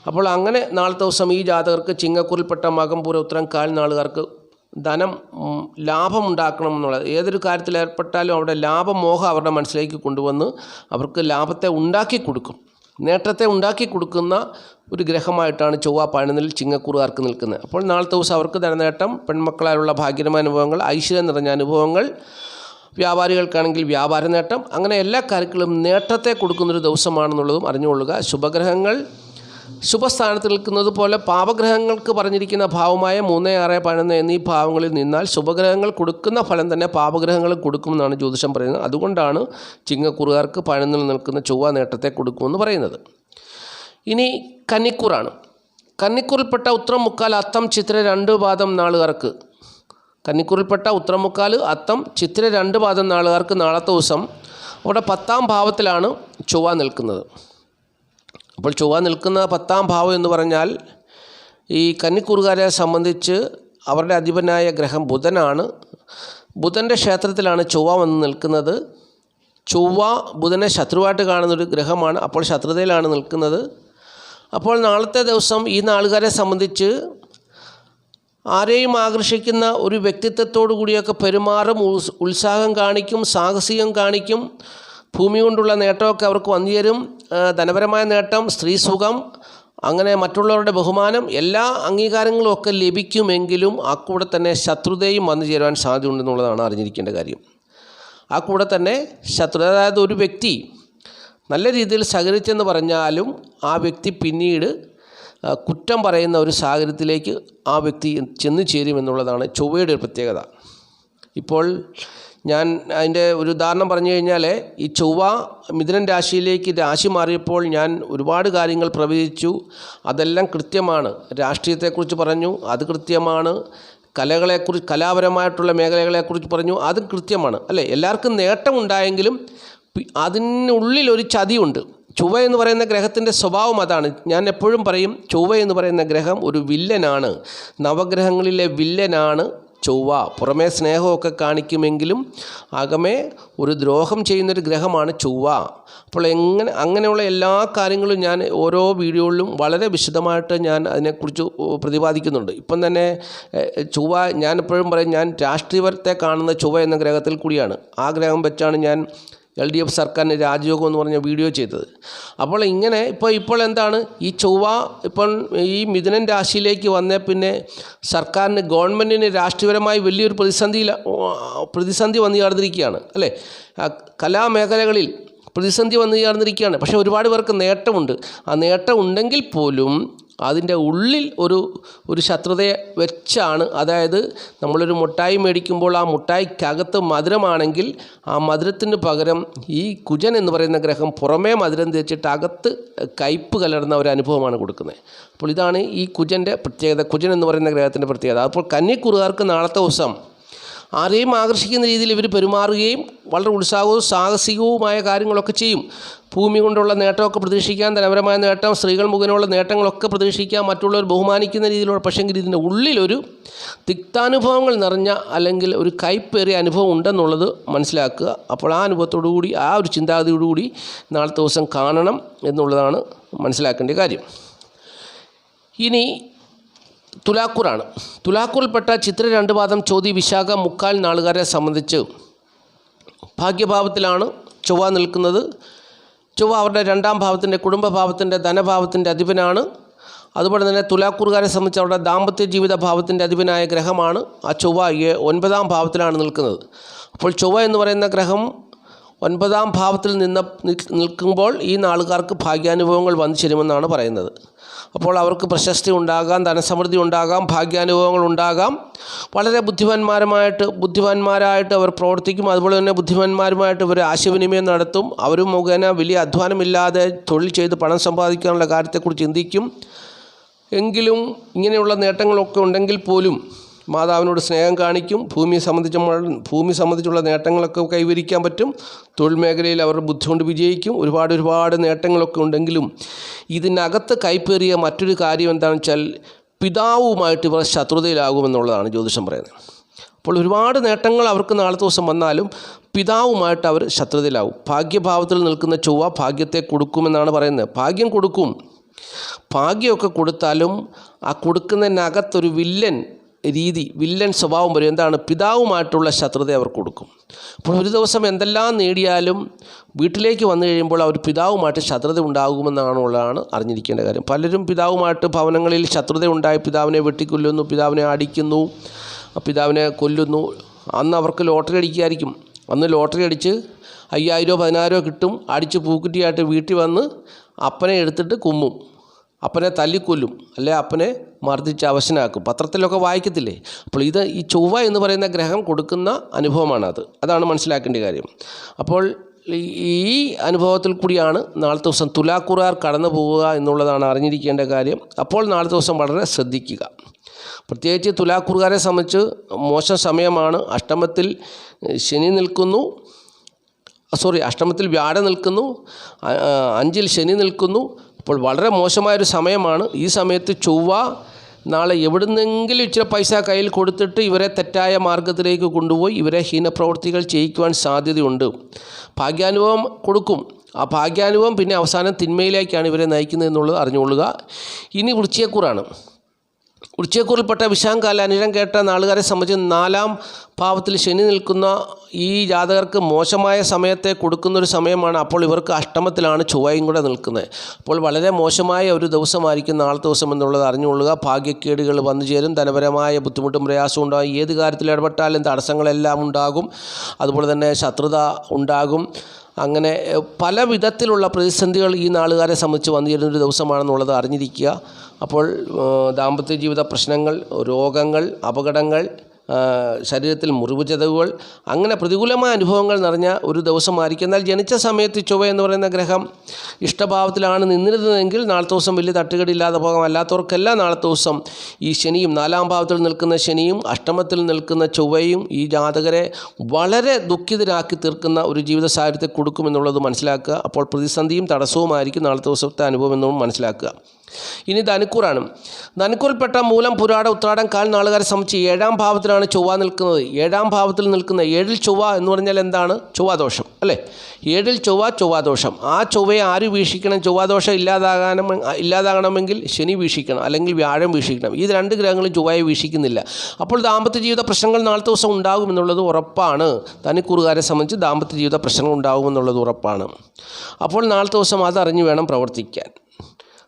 അപ്പോൾ അങ്ങനെ നാളത്തെ ദിവസം ഈ ജാതകർക്ക് ചിങ്ങക്കൂറിൽപ്പെട്ട മകം, പൂരം, ഉത്രം, കാൽ നാളുകാർക്ക് ധനം ലാഭമുണ്ടാക്കണം എന്നുള്ളത്, ഏതൊരു കാര്യത്തിൽ ഏർപ്പെട്ടാലും അവിടെ ലാഭമോഹം അവരുടെ മനസ്സിലേക്ക് കൊണ്ടുവന്ന് അവർക്ക് ലാഭത്തെ ഉണ്ടാക്കി കൊടുക്കും, നേട്ടത്തെ ഉണ്ടാക്കി കൊടുക്കുന്ന ഒരു ഗ്രഹമായിട്ടാണ് ചൊവ്വ 11ൽ ചിങ്ങക്കൂറുകാർക്ക് നിൽക്കുന്നത്. അപ്പോൾ നാളത്തെ ദിവസം അവർക്ക് ധനനേട്ടം, പെൺമക്കളാലുള്ള ഭാഗ്യകരമായ അനുഭവങ്ങൾ, ഐശ്വര്യം നിറഞ്ഞ അനുഭവങ്ങൾ, വ്യാപാരികൾക്കാണെങ്കിൽ വ്യാപാര നേട്ടം, അങ്ങനെ എല്ലാ കാര്യങ്ങളും നേട്ടത്തെ കൊടുക്കുന്നൊരു ദിവസമാണെന്നുള്ളതും അറിഞ്ഞുകൊള്ളുക. ശുഭഗ്രഹങ്ങൾ ശുഭസ്ഥാനത്ത് നിൽക്കുന്നത് പോലെ പാപഗ്രഹങ്ങൾക്ക് പറഞ്ഞിരിക്കുന്ന ഭാവമായ 3, 6, 11 എന്നീ ഭാവങ്ങളിൽ നിന്നാൽ ശുഭഗ്രഹങ്ങൾ കൊടുക്കുന്ന ഫലം തന്നെ പാപഗ്രഹങ്ങൾ കൊടുക്കുമെന്നാണ് ജ്യോതിഷം പറയുന്നത്. അതുകൊണ്ടാണ് ചിങ്ങക്കൂറുകാർക്ക് 11ൽ നിൽക്കുന്ന ചൊവ്വ നേട്ടത്തെ കൊടുക്കുമെന്ന് പറയുന്നത്. ഇനി കന്നിക്കൂറാണ്. കന്നിക്കൂറിൽപ്പെട്ട ഉത്രം, മുക്കാൽ, അത്തം, ചിത്ര 2 പാദം നാളുകാർക്ക്, കന്നിക്കൂറിൽപ്പെട്ട ഉത്രം, മുക്കാൽ, അത്തം, ചിത്ര 2 പാദം നാളുകാർക്ക് നാളത്തെ ദിവസം അവിടെ 10ാം ഭാവത്തിലാണ് ചൊവ്വ നിൽക്കുന്നത്. അപ്പോൾ ചൊവ്വ നിൽക്കുന്ന 10ാം ഭാവം എന്ന് പറഞ്ഞാൽ ഈ കന്നിക്കൂറുകാരെ സംബന്ധിച്ച് അവരുടെ അധിപനായ ഗ്രഹം ബുധനാണ്. ബുധൻ്റെ ക്ഷേത്രത്തിലാണ് ചൊവ്വ വന്ന് നിൽക്കുന്നത്. ചൊവ്വ ബുധനെ ശത്രുവായിട്ട് കാണുന്നൊരു ഗ്രഹമാണ്. അപ്പോൾ ശത്രുതയിലാണ് നിൽക്കുന്നത്. അപ്പോൾ നാളത്തെ ദിവസം ഈ നാളുകാരെ സംബന്ധിച്ച് ആരെയും ആകർഷിക്കുന്ന ഒരു വ്യക്തിത്വത്തോടു കൂടിയൊക്കെ പെരുമാറും, ഉത്സാഹം കാണിക്കും, സാഹസികം കാണിക്കും, ഭൂമി കൊണ്ടുള്ള നേട്ടമൊക്കെ അവർക്ക് വന്നു ചേരും. ധനപരമായ നേട്ടം, സ്ത്രീ സുഖം, അങ്ങനെ മറ്റുള്ളവരുടെ ബഹുമാനം, എല്ലാ അംഗീകാരങ്ങളും ഒക്കെ ലഭിക്കുമെങ്കിലും ആ കൂടെ തന്നെ ശത്രുതയും വന്നു ചേരുവാൻ സാധ്യതയുണ്ടെന്നുള്ളതാണ് അറിഞ്ഞിരിക്കേണ്ട കാര്യം. ആ കൂടെ തന്നെ ശത്രുത, അതായത് ഒരു വ്യക്തി നല്ല രീതിയിൽ സഹകരിച്ചെന്ന് പറഞ്ഞാലും ആ വ്യക്തി പിന്നീട് കുറ്റം പറയുന്ന ഒരു സാഹചര്യത്തിലേക്ക് ആ വ്യക്തി ചെന്നു ചേരുമെന്നുള്ളതാണ് ചൊവ്വയുടെ ഒരു പ്രത്യേകത. ഇപ്പോൾ ഞാൻ അതിൻ്റെ ഒരു ഉദാഹരണം പറഞ്ഞു കഴിഞ്ഞാൽ, ഈ ചൊവ്വ മിഥുനൻ രാശിയിലേക്ക് രാശി മാറിയപ്പോൾ ഞാൻ ഒരുപാട് കാര്യങ്ങൾ പ്രവചിച്ചു. അതെല്ലാം കൃത്യമാണ്. രാഷ്ട്രീയത്തെക്കുറിച്ച് പറഞ്ഞു, അത് കൃത്യമാണ്. കലകളെക്കുറിച്ച്, കലാപരമായിട്ടുള്ള മേഖലകളെക്കുറിച്ച് പറഞ്ഞു, അതും കൃത്യമാണ് അല്ലേ. എല്ലാവർക്കും നേട്ടമുണ്ടായെങ്കിലും അതിനുള്ളിലൊരു ചതിയുണ്ട്. ചൊവ്വ എന്ന് പറയുന്ന ഗ്രഹത്തിൻ്റെ സ്വഭാവം അതാണ്. ഞാൻ എപ്പോഴും പറയും, ചൊവ്വ എന്ന് പറയുന്ന ഗ്രഹം ഒരു വില്ലനാണ്. നവഗ്രഹങ്ങളിലെ വില്ലനാണ് ചൊവ്വ. പുറമേ സ്നേഹമൊക്കെ കാണിക്കുമെങ്കിലും അകമേ ഒരു ദ്രോഹം ചെയ്യുന്നൊരു ഗ്രഹമാണ് ചൊവ്വ. അപ്പോൾ അങ്ങനെയുള്ള എല്ലാ കാര്യങ്ങളും ഞാൻ ഓരോ വീഡിയോകളിലും വളരെ വിശദമായിട്ട് ഞാൻ അതിനെക്കുറിച്ച് പ്രതിപാദിക്കുന്നുണ്ട്. ഇപ്പം തന്നെ ചൊവ്വ, ഞാൻ എപ്പോഴും പറയും, ഞാൻ രാഷ്ട്രീയത്തെ കാണുന്ന ചൊവ്വ എന്ന ഗ്രഹത്തിൽ കൂടിയാണ്. ആ ഗ്രഹം വെച്ചാണ് ഞാൻ LDF സർക്കാരിന് രാജയോഗം എന്ന് പറഞ്ഞ വീഡിയോ ചെയ്തത്. അപ്പോൾ ഇങ്ങനെ ഇപ്പോൾ എന്താണ്, ഈ ചൊവ്വ ഇപ്പം ഈ മിഥുനൻ രാശിയിലേക്ക് വന്നേ പിന്നെ സർക്കാരിന്, ഗവൺമെൻറ്റിന് രാഷ്ട്രീയപരമായി വലിയൊരു പ്രതിസന്ധി വന്നു ചേർന്നിരിക്കുകയാണ് അല്ലേ. കലാമേഖലകളിൽ പ്രതിസന്ധി വന്നു ചേർന്നിരിക്കുകയാണ്. പക്ഷേ ഒരുപാട് പേർക്ക് നേട്ടമുണ്ട്. ആ നേട്ടം ഉണ്ടെങ്കിൽ പോലും അതിൻ്റെ ഉള്ളിൽ ഒരു ശത്രുതയെ വെച്ചാണ്. അതായത് നമ്മളൊരു മുട്ടായി മേടിക്കുമ്പോൾ ആ മുട്ടായിക്കകത്ത് മധുരമാണെങ്കിൽ ആ മധുരത്തിന് പകരം ഈ കുജൻ എന്ന് പറയുന്ന ഗ്രഹം പുറമേ മധുരം തേച്ചിട്ട് അകത്ത് കയ്പ് കലർന്ന ഒരു അനുഭവമാണ് കൊടുക്കുന്നത്. അപ്പോൾ ഇതാണ് ഈ കുജൻ്റെ പ്രത്യേകത, കുജൻ എന്ന് പറയുന്ന ഗ്രഹത്തിൻ്റെ പ്രത്യേകത. അപ്പോൾ കന്നിക്കൂറുകാർക്ക് നാളത്തെ ദിവസം ആരെയും ആകർഷിക്കുന്ന രീതിയിൽ ഇവർ പെരുമാറുകയും വളരെ ഉത്സാഹവും സാഹസികവുമായ കാര്യങ്ങളൊക്കെ ചെയ്യും. ഭൂമി കൊണ്ടുള്ള നേട്ടമൊക്കെ പ്രതീക്ഷിക്കാൻ, ധനപരമായ നേട്ടം, സ്ത്രീകൾ മുഖേനയുള്ള നേട്ടങ്ങളൊക്കെ പ്രതീക്ഷിക്കാൻ, മറ്റുള്ളവർ ബഹുമാനിക്കുന്ന രീതിയിലുള്ള, പക്ഷേങ്കിൽ ഇതിൻ്റെ ഉള്ളിലൊരു തിക്താനുഭവങ്ങൾ നിറഞ്ഞ അല്ലെങ്കിൽ ഒരു കയ്പേറിയ അനുഭവം ഉണ്ടെന്നുള്ളത് മനസ്സിലാക്കുക. അപ്പോൾ ആ അനുഭവത്തോടുകൂടി, ആ ഒരു ചിന്താഗതിയോടുകൂടി നാളത്തെ ദിവസം കാണണം എന്നുള്ളതാണ് മനസ്സിലാക്കേണ്ട കാര്യം. ഇനി തുലാക്കൂറാണ്. തുലാക്കൂറിൽപ്പെട്ട ചിത്ര 2 പാദം ചോതി വിശാഖ 3/4 നാളുകാരെ സംബന്ധിച്ച് ഭാഗ്യഭാവത്തിലാണ് ചൊവ്വ നിൽക്കുന്നത്. ചൊവ്വ അവരുടെ 2ാം ഭാവത്തിൻ്റെ, കുടുംബഭാവത്തിൻ്റെ, ധനഭാവത്തിൻ്റെ അധിപനാണ്. അതുപോലെ തന്നെ തുലാക്കൂറുകാരെ സംബന്ധിച്ച് അവരുടെ ദാമ്പത്യ ജീവിത ഭാവത്തിൻ്റെ അധിപനായ ഗ്രഹമാണ്. ആ ചൊവ്വ 9ാം ഭാവത്തിലാണ് നിൽക്കുന്നത്. അപ്പോൾ ചൊവ്വ എന്ന് പറയുന്ന ഗ്രഹം 9ാം ഭാവത്തിൽ നിൽക്കുമ്പോൾ ഈ നാളുകാർക്ക് ഭാഗ്യാനുഭവങ്ങൾ വന്നു ചേരുമെന്നാണ് പറയുന്നത്. അപ്പോൾ അവർക്ക് പ്രശസ്തി ഉണ്ടാകാം, ധനസമൃദ്ധി ഉണ്ടാകാം, ഭാഗ്യാനുഭവങ്ങൾ ഉണ്ടാകാം. വളരെ ബുദ്ധിമാന്മാരായിട്ട് അവർ പ്രവർത്തിക്കും. അതുപോലെ തന്നെ ബുദ്ധിമാന്മാരുമായിട്ട് ഇവർ ആശയവിനിമയം നടത്തും. അവർ മുഖേന വലിയ അധ്വാനമില്ലാതെ തൊഴിൽ ചെയ്ത് പണം സമ്പാദിക്കാനുള്ള കാര്യത്തെക്കുറിച്ച് ചിന്തിക്കും. എങ്കിലും ഇങ്ങനെയുള്ള നേട്ടങ്ങളൊക്കെ ഉണ്ടെങ്കിൽ പോലും മാതാവിനോട് സ്നേഹം കാണിക്കും. ഭൂമി സംബന്ധിച്ചുള്ള നേട്ടങ്ങളൊക്കെ കൈവരിക്കാൻ പറ്റും. തൊഴിൽ മേഖലയിൽ അവർ ബുദ്ധി കൊണ്ട് വിജയിക്കും. ഒരുപാട് നേട്ടങ്ങളൊക്കെ ഉണ്ടെങ്കിലും ഇതിനകത്ത് കൈപ്പേറിയ മറ്റൊരു കാര്യം എന്താണെന്ന് വെച്ചാൽ, പിതാവുമായിട്ട് ഇവർ ശത്രുതയിലാകുമെന്നുള്ളതാണ് ജ്യോതിഷം പറയുന്നത്. അപ്പോൾ ഒരുപാട് നേട്ടങ്ങൾ അവർക്ക് നാളത്തെ ദിവസം വന്നാലും പിതാവുമായിട്ട് അവർ ശത്രുതയിലാവും. ഭാഗ്യഭാവത്തിൽ നിൽക്കുന്ന ചൊവ്വ ഭാഗ്യത്തെ കൊടുക്കുമെന്നാണ് പറയുന്നത്. ഭാഗ്യം കൊടുക്കും. ഭാഗ്യമൊക്കെ കൊടുത്താലും ആ കൊടുക്കുന്നതിനകത്തൊരു വില്ലൻ സ്വഭാവം വരും. എന്താണ്? പിതാവുമായിട്ടുള്ള ശത്രുത അവർ കൊടുക്കും. അപ്പോൾ ഒരു ദിവസം എന്തെല്ലാം നേടിയാലും വീട്ടിലേക്ക് വന്നു കഴിയുമ്പോൾ അവർ പിതാവുമായിട്ട് ശത്രുത ഉണ്ടാകുമെന്നാണുള്ളതാണ് അറിഞ്ഞിരിക്കേണ്ട കാര്യം. പലരും പിതാവുമായിട്ട് ഭവനങ്ങളിൽ ശത്രുത ഉണ്ടായി പിതാവിനെ വെട്ടിക്കൊല്ലുന്നു, പിതാവിനെ അടിക്കുന്നു, പിതാവിനെ കൊല്ലുന്നു. അന്ന് അവർക്ക് ലോട്ടറി അടിക്കുകയായിരിക്കും. അന്ന് ലോട്ടറി അടിച്ച് 5000 10,000 കിട്ടും. അടിച്ച് പൂക്കുറ്റിയായിട്ട് വീട്ടിൽ വന്ന് അപ്പനെ എടുത്തിട്ട് കുമ്മും, അപ്പനെ തല്ലിക്കൊല്ലും, അല്ലെ അപ്പനെ മർദ്ദിച്ച് അവശനാക്കും. പത്രത്തിലൊക്കെ വായിക്കത്തില്ലേ? അപ്പോൾ ഈ ചൊവ്വ എന്ന് പറയുന്ന ഗ്രഹം കൊടുക്കുന്ന അനുഭവമാണത്. അതാണ് മനസ്സിലാക്കേണ്ട കാര്യം. അപ്പോൾ ഈ അനുഭവത്തിൽ കൂടിയാണ് നാളത്തെ ദിവസം തുലാക്കൂറുകാർ കടന്നു പോവുക എന്നുള്ളതാണ് അറിഞ്ഞിരിക്കേണ്ട കാര്യം. അപ്പോൾ നാളത്തെ ദിവസം വളരെ ശ്രദ്ധിക്കുക. പ്രത്യേകിച്ച് തുലാക്കൂറുകാരെ സംബന്ധിച്ച് മോശം സമയമാണ്. അഷ്ടമത്തിൽ വ്യാഴം നിൽക്കുന്നു, 5-ൽ ശനി നിൽക്കുന്നു. അപ്പോൾ വളരെ മോശമായൊരു സമയമാണ്. ഈ സമയത്ത് ചൊവ്വ നാളെ എവിടുന്നെങ്കിലും ഇച്ചിരി പൈസ കയ്യിൽ കൊടുത്തിട്ട് ഇവരെ തെറ്റായ മാർഗത്തിലേക്ക് കൊണ്ടുപോയി ഇവരെ ഹീനപ്രവൃത്തികൾ ചെയ്യിക്കുവാൻ സാധ്യതയുണ്ട്. ഭാഗ്യാനുഭവം കൊടുക്കും. ആ ഭാഗ്യാനുഭവം പിന്നെ അവസാനം തിന്മയിലേക്കാണ് ഇവരെ നയിക്കുന്നത് എന്നുള്ളത് അറിഞ്ഞുകൊള്ളുക. ഇനി വൃശ്ചികക്കൂറാണ്. വൃശ്ചികക്കൂറിൽപ്പെട്ട വിശാഖകാല അനിഴം കേട്ട നാളുകാരെ സംബന്ധിച്ച് 4ാം ഭാവത്തിൽ ശനി നിൽക്കുന്ന ഈ ജാതകർക്ക് മോശമായ സമയത്തെ കൊടുക്കുന്നൊരു സമയമാണ്. അപ്പോൾ ഇവർക്ക് അഷ്ടമത്തിലാണ് ചൊവ്വയും കൂടെ നിൽക്കുന്നത്. അപ്പോൾ വളരെ മോശമായ ഒരു ദിവസമായിരിക്കും നാളത്തെ ദിവസം എന്നുള്ളത് അറിഞ്ഞുകൊള്ളുക. ഭാഗ്യക്കേടുകൾ വന്നു ചേരും. ധനപരമായ ബുദ്ധിമുട്ടും പ്രയാസവും ഉണ്ടാകും. ഏത് കാര്യത്തിൽ ഇടപെട്ടാലും തടസ്സങ്ങളെല്ലാം ഉണ്ടാകും. അതുപോലെ തന്നെ ശത്രുത ഉണ്ടാകും. അങ്ങനെ പല വിധത്തിലുള്ള പ്രതിസന്ധികൾ ഈ നാളുകാരെ സംബന്ധിച്ച് വന്നു ചേരുന്നൊരു ദിവസമാണെന്നുള്ളത് അറിഞ്ഞിരിക്കുക. അപ്പോൾ ദാമ്പത്യ ജീവിത പ്രശ്നങ്ങൾ, രോഗങ്ങൾ, അപകടങ്ങൾ, ശരീരത്തിൽ മുറിവ് ചതവുകൾ, അങ്ങനെ പ്രതികൂലമായ അനുഭവങ്ങൾ നിറഞ്ഞ ഒരു ദിവസമായിരിക്കും. എന്നാൽ ജനിച്ച സമയത്ത് ചൊവ്വ എന്ന് പറയുന്ന ഗ്രഹം ഇഷ്ടഭാവത്തിലാണ് നിന്നിരുന്നതെങ്കിൽ നാളത്തെ ദിവസം വലിയ തട്ടുകടില്ലാതെ പോകാം. അല്ലാത്തവർക്കെല്ലാം നാളത്തെ ദിവസം ഈ ശനിയും 4-ാം ഭാവത്തിൽ നിൽക്കുന്ന ശനിയും അഷ്ടമത്തിൽ നിൽക്കുന്ന ചൊവ്വയും ഈ ജാതകരെ വളരെ ദുഃഖിതരാക്കി തീർക്കുന്ന ഒരു ജീവിത സാഹചര്യത്തെ കൊടുക്കുമെന്നുള്ളത് മനസ്സിലാക്കുക. അപ്പോൾ പ്രതിസന്ധിയും തടസ്സവുമായിരിക്കും നാളത്തെ ദിവസത്തെ അനുഭവം എന്നും മനസ്സിലാക്കുക. ഇനി ധനുക്കൂറാണ്. ധനുക്കൂറിൽപ്പെട്ട മൂലം, പുരാട, ഉത്രാടം, കാൽ നാളുകാരെ സംബന്ധിച്ച് 7-ാം ഭാവത്തിലാണ് ചൊവ്വ നിൽക്കുന്നത്. 7-ാം ഭാവത്തിൽ നിൽക്കുന്ന 7-ൽ ചൊവ്വ എന്ന് പറഞ്ഞാൽ എന്താണ്? ചൊവ്വാദോഷം അല്ലേ? 7-ൽ ചൊവ്വാദോഷം. ആ ചൊവ്വയെ ആര് വീക്ഷിക്കണം? ചൊവ്വാദോഷം ഇല്ലാതാകണമെങ്കിൽ ശനി വീക്ഷിക്കണം, അല്ലെങ്കിൽ വ്യാഴം വീക്ഷിക്കണം. ഈ 2 ഗ്രഹങ്ങളും ചൊവ്വയെ വീക്ഷിക്കുന്നില്ല. അപ്പോൾ ദാമ്പത്യ ജീവിത പ്രശ്നങ്ങൾ നാളത്തെ ദിവസം ഉണ്ടാകുമെന്നുള്ളത് ഉറപ്പാണ്. ധനുക്കൂറുകാരെ സംബന്ധിച്ച് ദാമ്പത്യ ജീവിത പ്രശ്നങ്ങൾ ഉണ്ടാകുമെന്നുള്ളത് ഉറപ്പാണ്. അപ്പോൾ നാളത്തെ ദിവസം അതറിഞ്ഞ് വേണം പ്രവർത്തിക്കാൻ.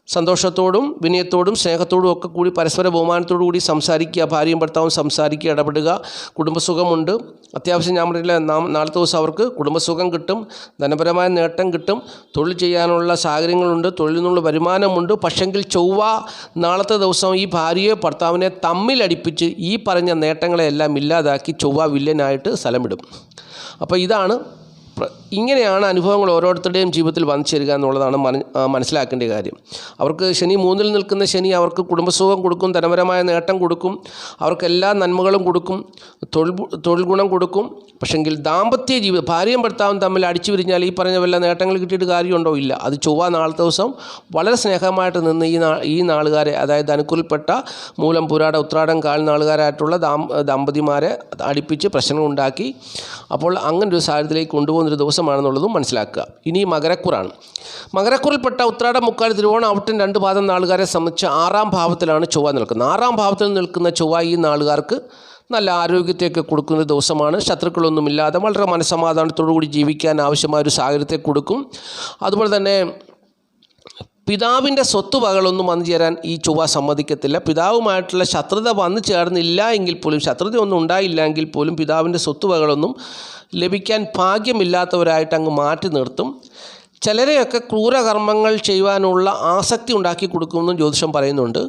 സന്തോഷത്തോടും വിനയത്തോടും സ്നേഹത്തോടും ഒക്കെ കൂടി പരസ്പര ബഹുമാനത്തോടു കൂടി സംസാരിക്കുക. ഭാര്യയും ഭർത്താവും സംസാരിക്കുക, ഇടപെടുക. കുടുംബസുഖമുണ്ട്. അത്യാവശ്യം ഞാൻ പറയില്ല, നാളത്തെ ദിവസം അവർക്ക് കുടുംബസുഖം കിട്ടും, ധനപരമായ നേട്ടം കിട്ടും, തൊഴിൽ ചെയ്യാനുള്ള സാഹചര്യങ്ങളുണ്ട്, തൊഴിലിൽ നിന്നുള്ള വരുമാനമുണ്ട്. പക്ഷെങ്കിൽ ചൊവ്വ നാളത്തെ ദിവസം ഈ ഭാര്യയെ ഭർത്താവിനെ തമ്മിലടിപ്പിച്ച് ഈ പറഞ്ഞ നേട്ടങ്ങളെല്ലാം ഇല്ലാതാക്കി ചൊവ്വ വില്ലനായിട്ട് സ്ഥലമിടും. അപ്പോൾ ഇങ്ങനെയാണ് അനുഭവങ്ങൾ ഓരോരുത്തരുടെയും ജീവിതത്തിൽ വന്നു ചേരുക എന്നുള്ളതാണ് മനസ്സിലാക്കേണ്ട കാര്യം. അവർക്ക് ശനി 3-ൽ നിൽക്കുന്ന ശനി അവർക്ക് കുടുംബസുഖം കൊടുക്കും, ധനപരമായ നേട്ടം കൊടുക്കും, അവർക്ക് എല്ലാ നന്മകളും കൊടുക്കും, തൊഴിൽ ഗുണം കൊടുക്കും. പക്ഷെങ്കിൽ ദാമ്പത്യ ജീവിതം, ഭാര്യയും ഭർത്താവും തമ്മിൽ അടിച്ചു പിരിഞ്ഞാൽ ഈ പറഞ്ഞ വല്ല നേട്ടങ്ങൾ കിട്ടിയിട്ട് കാര്യമുണ്ടോ? ഇല്ല. അത് ചൊവ്വ നാളത്തെ ദിവസം വളരെ സ്നേഹമായിട്ട് നിന്ന് ഈ നാളുകാരെ, അതായത് ധനുക്കൂറിൽപ്പെട്ട മൂലം, പുരാട, ഉത്രാടം, കാൽ നാളുകാരായിട്ടുള്ള ദമ്പതിമാരെ അടുപ്പിച്ച് പ്രശ്നങ്ങൾ ഉണ്ടാക്കി. അപ്പോൾ അങ്ങനെ ഒരു സാഹചര്യത്തിലേക്ക് കൊണ്ടുപോകുന്നൊരു ദിവസമാണെന്നുള്ളതും മനസ്സിലാക്കുക. ഇനി മകരക്കൂറാണ്. മകരക്കൂറിൽപ്പെട്ട ഉത്രാടം, മുക്കാൽ, തിരുവോണം, അവിട്ടം 2 പാദം നാളുകാരെ സംബന്ധിച്ച് 6-ാം ഭാവത്തിലാണ് ചൊവ്വ നിൽക്കുന്നത്. 6-ാം ഭാവത്തിൽ നിൽക്കുന്ന ചൊവ്വ ഈ നാളുകാർക്ക് നല്ല ആരോഗ്യത്തെയൊക്കെ കൊടുക്കുന്ന ദിവസമാണ്. ശത്രുക്കളൊന്നുമില്ലാതെ വളരെ മനസ്സമാധാനത്തോടു കൂടി ജീവിക്കാൻ ആവശ്യമായൊരു സാഹചര്യത്തെ കൊടുക്കും. അതുപോലെ തന്നെ പിതാവിൻ്റെ സ്വത്തുവകളൊന്നും വന്നു ചേരാൻ ഈ ചൊവ്വ സമ്മതിക്കത്തില്ല. പിതാവുമായിട്ടുള്ള ശത്രുത വന്നു ചേർന്നില്ല എങ്കിൽ പോലും, ശത്രുതയൊന്നും ഉണ്ടായില്ല എങ്കിൽ പോലും പിതാവിൻ്റെ സ്വത്തുവകളൊന്നും ലഭിക്കാൻ ഭാഗ്യമില്ലാത്തവരായിട്ട് അങ്ങ് മാറ്റി നിർത്തും. ചിലരെയൊക്കെ ക്രൂരകർമ്മങ്ങൾ ചെയ്യുവാനുള്ള ആസക്തി ഉണ്ടാക്കി കൊടുക്കുമെന്നും ജ്യോതിഷം പറയുന്നുണ്ട്.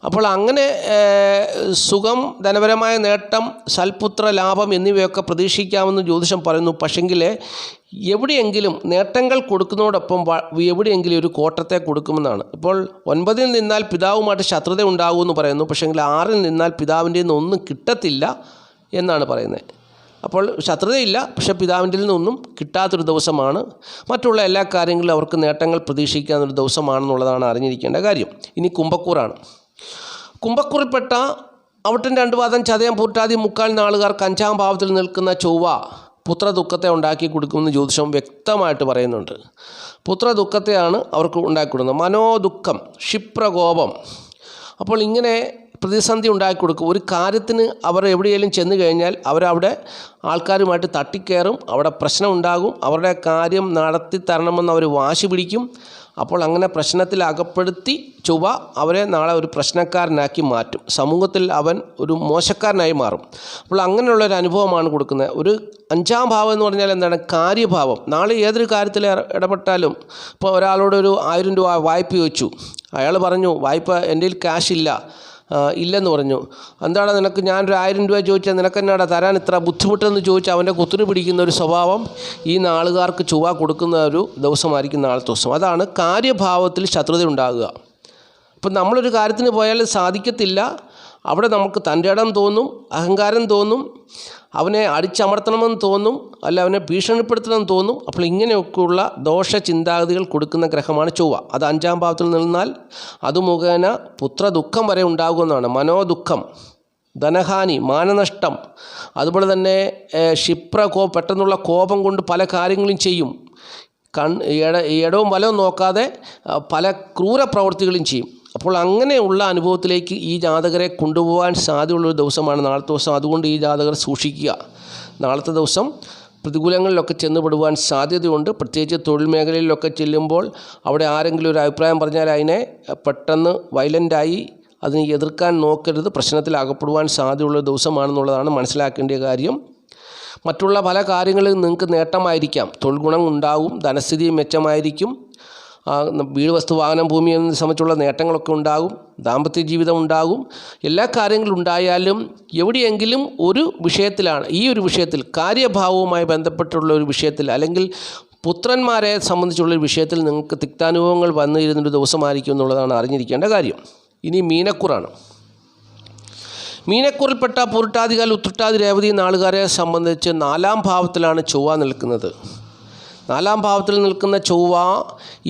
അപ്പോൾ അങ്ങനെ സുഖം, ധനപരമായ നേട്ടം, സൽപുത്ര ലാഭം എന്നിവയൊക്കെ പ്രതീക്ഷിക്കാമെന്ന് ജ്യോതിഷം പറയുന്നു. പക്ഷെങ്കിൽ എവിടെയെങ്കിലും നേട്ടങ്ങൾ കൊടുക്കുന്നതോടൊപ്പം എവിടെയെങ്കിലും ഒരു കോട്ടത്തെ കൊടുക്കുമെന്നാണ്. ഇപ്പോൾ 9-ൽ നിന്നാൽ പിതാവുമായിട്ട് ശത്രുത ഉണ്ടാകുമെന്ന് പറയുന്നു. പക്ഷെങ്കിൽ 6-ൽ നിന്നാൽ പിതാവിൻ്റെ ഒന്നും കിട്ടത്തില്ല എന്നാണ് പറയുന്നത്. അപ്പോൾ ശത്രുതയില്ല, പക്ഷേ പിതാവിൻ്റെ നിന്നൊന്നും കിട്ടാത്തൊരു ദിവസമാണ്. മറ്റുള്ള എല്ലാ കാര്യങ്ങളിലും അവർക്ക് നേട്ടങ്ങൾ പ്രതീക്ഷിക്കാവുന്നൊരു ദിവസമാണെന്നുള്ളതാണ് അറിഞ്ഞിരിക്കേണ്ട കാര്യം. ഇനി കുംഭക്കൂറാണ്. കുംഭക്കൂറിൽപ്പെട്ട അവിട്ടം 2 പാദം, ചതയം, പൂട്ടാതി, മുക്കാൽ നാളുകാർക്ക് 5-ാം ഭാവത്തിൽ നിൽക്കുന്ന ചൊവ്വ പുത്രദുഃഖത്തെ ഉണ്ടാക്കി കൊടുക്കുമെന്ന് ജ്യോതിഷം വ്യക്തമായിട്ട് പറയുന്നുണ്ട്. പുത്രദുഃഖത്തെയാണ് അവർക്ക് ഉണ്ടാക്കി കൊടുക്കുന്നത്. മനോദുഃഖം, ക്ഷിപ്രകോപം. അപ്പോൾ ഇങ്ങനെ പ്രതിസന്ധി ഉണ്ടാക്കി കൊടുക്കും. ഒരു കാര്യത്തിന് അവർ എവിടെയെങ്കിലും ചെന്ന് കഴിഞ്ഞാൽ അവരവിടെ ആൾക്കാരുമായിട്ട് തട്ടിക്കയറും, അവിടെ പ്രശ്നം ഉണ്ടാകും, അവരുടെ കാര്യം നടത്തി തരണമെന്ന് അവർ വാശി പിടിക്കും. അപ്പോൾ അങ്ങനെ പ്രശ്നത്തിൽ അകപ്പെടുത്തി ചൊവ്വ അവരെ നാളെ ഒരു പ്രശ്നക്കാരനാക്കി മാറ്റും. സമൂഹത്തിൽ അവൻ ഒരു മോശക്കാരനായി മാറും. അപ്പോൾ അങ്ങനെയുള്ളൊരു അനുഭവമാണ് കൊടുക്കുന്നത്. ഒരു 5-ാം ഭാവം എന്ന് പറഞ്ഞാൽ എന്താണ്? കാര്യഭാവം. നാളെ ഏതൊരു കാര്യത്തിൽ ഇടപെട്ടാലും, ഇപ്പോൾ ഒരാളോട് ഒരു 1000 രൂപ വായ്പ ചോദിച്ചു, അയാൾ പറഞ്ഞു വായ്പ എൻ്റെ കയ്യിൽ ക്യാഷ് ഇല്ലെന്ന് പറഞ്ഞു. എന്താണ് നിനക്ക്, ഞാനൊരു 1000 രൂപ ചോദിച്ചാൽ നിനക്കെന്നാടാ തരാൻ ഇത്ര ബുദ്ധിമുട്ടെന്ന് ചോദിച്ചാൽ അവൻ്റെ കുത്തിരി പിടിക്കുന്ന ഒരു സ്വഭാവം ഈ നാളുകാർക്ക് ചൊവ്വ കൊടുക്കുന്ന ഒരു ദിവസമായിരിക്കും നാളത്തെ ദിവസം. അതാണ് കാര്യഭാവത്തിൽ ശത്രുത ഉണ്ടാകുക. ഇപ്പം നമ്മളൊരു കാര്യത്തിന് പോയാൽ സാധിക്കത്തില്ല, അവിടെ നമുക്ക് തൻ്റെ ഇടം തോന്നും, അഹങ്കാരം തോന്നും, അവനെ അടിച്ചമർത്തണമെന്ന് തോന്നും, അല്ല അവനെ ഭീഷണിപ്പെടുത്തണമെന്ന് തോന്നും. അപ്പോൾ ഇങ്ങനെയൊക്കെയുള്ള ദോഷ ചിന്താഗതികൾ കൊടുക്കുന്ന ഗ്രഹമാണ് ചൊവ്വ. അത് 5-ാം ഭാവത്തിൽ നിന്നാൽ അത് മുഖേന പുത്രദുഃഖം വരെ ഉണ്ടാകുന്നതാണ്. മനോദുഃഖം, ധനഹാനി, മാനനഷ്ടം, അതുപോലെ തന്നെ പെട്ടെന്നുള്ള കോപം കൊണ്ട് പല കാര്യങ്ങളും ചെയ്യും. ഇടവും വലവും നോക്കാതെ പല ക്രൂര പ്രവൃത്തികളും ചെയ്യും. അപ്പോൾ അങ്ങനെയുള്ള അനുഭവത്തിലേക്ക് ഈ ജാതകരെ കൊണ്ടുപോകാൻ സാധ്യതയുള്ളൊരു ദിവസമാണ് നാളത്തെ ദിവസം. അതുകൊണ്ട് ഈ ജാതകർ സൂക്ഷിക്കുക. നാളത്തെ ദിവസം പ്രതികൂലങ്ങളിലൊക്കെ ചെന്നുപെടുവാൻ സാധ്യതയുണ്ട്. പ്രത്യേകിച്ച് തൊഴിൽ മേഖലയിലൊക്കെ ചെല്ലുമ്പോൾ അവിടെ ആരെങ്കിലും ഒരു അഭിപ്രായം പറഞ്ഞാൽ അതിനെ പെട്ടെന്ന് വയലൻ്റായി അതിനെ എതിർക്കാൻ നോക്കരുത്. പ്രശ്നത്തിൽ അകപ്പെടുവാൻ സാധ്യതയുള്ള ദിവസമാണെന്നുള്ളതാണ് മനസ്സിലാക്കേണ്ട കാര്യം. മറ്റുള്ള പല കാര്യങ്ങളിൽ നിങ്ങൾക്ക് നേട്ടമായിരിക്കാം, തൊഴിൽ ഗുണം ഉണ്ടാവും, ധനസ്ഥിതി മെച്ചമായിരിക്കും. വീട് വസ്തു വാഹനം ഭൂമി എന്നതിനെ സംബന്ധിച്ചുള്ള നേട്ടങ്ങളൊക്കെ ഉണ്ടാകും, ദാമ്പത്യ ജീവിതം ഉണ്ടാകും. എല്ലാ കാര്യങ്ങളും ഉണ്ടായാലും എവിടെയെങ്കിലും ഒരു വിഷയത്തിലാണ്, ഈ ഒരു വിഷയത്തിൽ കാര്യഭാവവുമായി ബന്ധപ്പെട്ടുള്ള ഒരു വിഷയത്തിൽ അല്ലെങ്കിൽ പുത്രന്മാരെ സംബന്ധിച്ചുള്ളൊരു വിഷയത്തിൽ നിങ്ങൾക്ക് തിക്താനുഭവങ്ങൾ വന്നിരുന്നൊരു ദിവസമായിരിക്കും എന്നുള്ളതാണ് അറിഞ്ഞിരിക്കേണ്ട കാര്യം. ഇനി മീനക്കൂറാണ്. മീനക്കൂറിൽപ്പെട്ട പൂരിട്ടാതികാൽ ഉത്രട്ടാതി രേവതി നാളുകാരെ സംബന്ധിച്ച് 4-ാം ഭാവത്തിലാണ് ചൊവ്വ നിൽക്കുന്നത്. 4-ാം ഭാവത്തിൽ നിൽക്കുന്ന ചൊവ്വ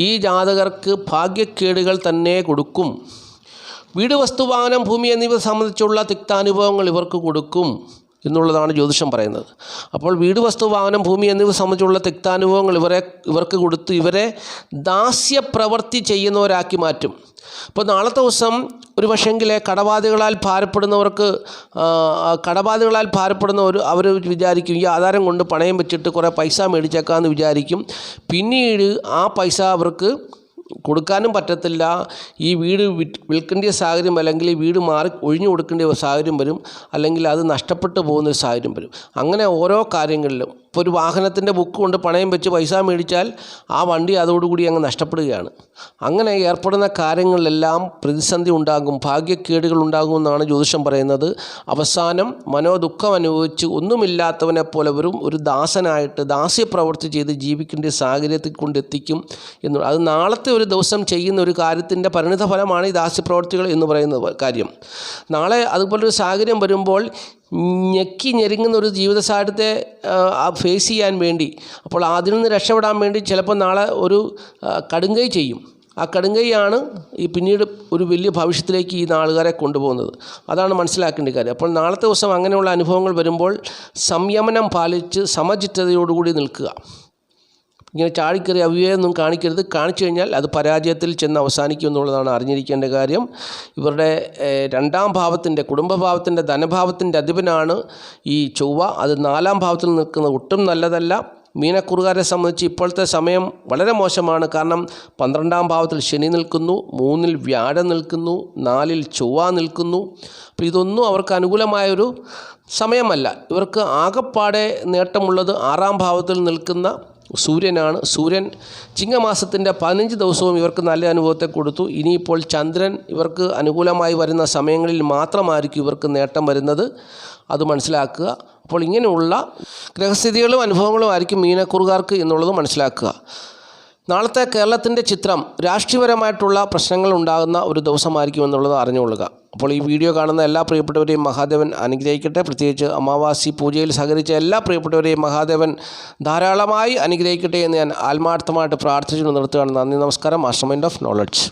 ഈ ജാതകർക്ക് ഭാഗ്യക്കേടുകൾ തന്നെ കൊടുക്കും. വീട് വസ്തു വാഹനം ഭൂമി എന്നിവ സംബന്ധിച്ചുള്ള തിക്താനുഭവങ്ങൾ ഇവർക്ക് കൊടുക്കും എന്നുള്ളതാണ് ജ്യോതിഷം പറയുന്നത്. അപ്പോൾ വീട് വസ്തു വാഹനം ഭൂമി എന്നിവ സംബന്ധിച്ചുള്ള തിക്താനുഭവങ്ങൾ ഇവർക്ക് കൊടുത്ത് ഇവരെ ദാസ്യപ്രവൃത്തി ചെയ്യുന്നവരാക്കി മാറ്റും. അപ്പോൾ നാളത്തെ ദിവസം ഒരു പക്ഷെങ്കിൽ കടബാധകളാൽ ഭാരപ്പെടുന്നവർ അവർ വിചാരിക്കും ഈ ആധാരം കൊണ്ട് പണയം വെച്ചിട്ട് കുറേ പൈസ മേടിച്ചേക്കാമെന്ന് വിചാരിക്കും. പിന്നീട് ആ പൈസ അവർക്ക് കൊടുക്കാനും പറ്റത്തില്ല. ഈ വീട് വിൽക്കേണ്ട സാഹചര്യം അല്ലെങ്കിൽ ഈ വീട് ഒഴിഞ്ഞു കൊടുക്കേണ്ട സാഹചര്യം വരും, അല്ലെങ്കിൽ അത് നഷ്ടപ്പെട്ടു പോകുന്നൊരു സാഹചര്യം വരും. അങ്ങനെ ഓരോ കാര്യങ്ങളിലും ഇപ്പോൾ ഒരു വാഹനത്തിൻ്റെ ബുക്ക് കൊണ്ട് പണയം വെച്ച് പൈസ മേടിച്ചാൽ ആ വണ്ടി അതോടുകൂടി അങ്ങ് നഷ്ടപ്പെടുകയാണ്. അങ്ങനെ ഏർപ്പെടുന്ന കാര്യങ്ങളിലെല്ലാം പ്രതിസന്ധി ഉണ്ടാകും, ഭാഗ്യക്കേടുകൾ ഉണ്ടാകുമെന്നാണ് ജ്യോതിഷം പറയുന്നത്. അവസാനം മനോദുഃഖം അനുഭവിച്ച് ഒന്നുമില്ലാത്തവനെ പോലെ വെറും ഒരു ദാസനായിട്ട് ദാസ്യപ്രവൃത്തി ചെയ്ത് ജീവിക്കേണ്ട സാഹചര്യത്തിൽ കൊണ്ടെത്തിക്കും എന്നുള്ളത്. അത് നാളത്തെ ഒരു ദിവസം ചെയ്യുന്ന ഒരു കാര്യത്തിൻ്റെ പരിണിതഫലമാണ് ഈ ദാസ്യപ്രവൃത്തികൾ എന്ന് പറയുന്ന കാര്യം. നാളെ അതുപോലൊരു സാഹചര്യം വരുമ്പോൾ ഞെക്കി ഞെരുങ്ങുന്ന ഒരു ജീവിത സാഹചര്യത്തെ ഫേസ് ചെയ്യാൻ വേണ്ടി, അപ്പോൾ അതിൽ നിന്ന് രക്ഷപ്പെടാൻ വേണ്ടി ചിലപ്പോൾ നാളെ ഒരു കടുങ്കൈ ചെയ്യും. ആ കടുങ്കൈയാണ് ഈ പിന്നീട് ഒരു വലിയ ഭവിഷ്യത്തിലേക്ക് ഈ നാളുകാരെ കൊണ്ടുപോകുന്നത്. അതാണ് മനസ്സിലാക്കേണ്ട കാര്യം. അപ്പോൾ നാളത്തെ ദിവസം അങ്ങനെയുള്ള അനുഭവങ്ങൾ വരുമ്പോൾ സംയമനം പാലിച്ച് സമചിത്തതയോടുകൂടി നിൽക്കുക. ഇങ്ങനെ ചാടിക്കറി അവിവേകമൊന്നും കാണിക്കരുത്. കാണിച്ചു കഴിഞ്ഞാൽ അത് പരാജയത്തിൽ ചെന്ന് അവസാനിക്കും എന്നുള്ളതാണ് അറിഞ്ഞിരിക്കേണ്ട കാര്യം. ഇവരുടെ 2-ാം ഭാവത്തിൻ്റെ കുടുംബഭാവത്തിൻ്റെ ധനഭാവത്തിൻ്റെ അധിപനാണ് ഈ ചൊവ്വ. അത് 4-ാം ഭാവത്തിൽ നിൽക്കുന്നത് ഒട്ടും നല്ലതല്ല. മീനക്കുറുകാരെ സംബന്ധിച്ച് ഇപ്പോഴത്തെ സമയം വളരെ മോശമാണ്. കാരണം 12-ാം ഭാവത്തിൽ ശനി നിൽക്കുന്നു, 3-ൽ വ്യാഴം നിൽക്കുന്നു, 4-ൽ ചൊവ്വ നിൽക്കുന്നു. അപ്പോൾ ഇതൊന്നും അവർക്ക് അനുകൂലമായൊരു സമയമല്ല. ഇവർക്ക് ആകപ്പാടെ നേട്ടമുള്ളത് 6-ാം ഭാവത്തിൽ നിൽക്കുന്ന സൂര്യനാണ്. സൂര്യൻ ചിങ്ങമാസത്തിൻ്റെ 15 ദിവസവും ഇവർക്ക് നല്ല അനുഭവത്തെ കൊടുത്തു. ഇനിയിപ്പോൾ ചന്ദ്രൻ ഇവർക്ക് അനുകൂലമായി വരുന്ന സമയങ്ങളിൽ മാത്രമായിരിക്കും ഇവർക്ക് നേട്ടം വരുന്നത്. അത് മനസ്സിലാക്കുക. അപ്പോൾ ഇങ്ങനെയുള്ള ഗ്രഹസ്ഥിതികളും അനുഭവങ്ങളും ആയിരിക്കും മീനക്കുറുകാർക്ക് എന്നുള്ളത് മനസ്സിലാക്കുക. നാളത്തെ കേരളത്തിൻ്റെ ചിത്രം രാഷ്ട്രീയപരമായിട്ടുള്ള പ്രശ്നങ്ങൾ ഉണ്ടാകുന്ന ഒരു ദിവസമായിരിക്കും എന്നുള്ളത് അറിഞ്ഞുകൊള്ളുക. അപ്പോൾ ഈ വീഡിയോ കാണുന്ന എല്ലാ പ്രിയപ്പെട്ടവരെയും മഹാദേവൻ അനുഗ്രഹിക്കട്ടെ. പ്രത്യേകിച്ച് അമാവാസി പൂജയിൽ സഹകരിച്ച എല്ലാ പ്രിയപ്പെട്ടവരെയും മഹാദേവൻ ധാരാളമായി അനുഗ്രഹിക്കട്ടെ എന്ന് ഞാൻ ആത്മാർത്ഥമായിട്ട് പ്രാർത്ഥിച്ചു നിർത്തുകയാണ്. നന്ദി, നമസ്കാരം. Master mind of knowledge.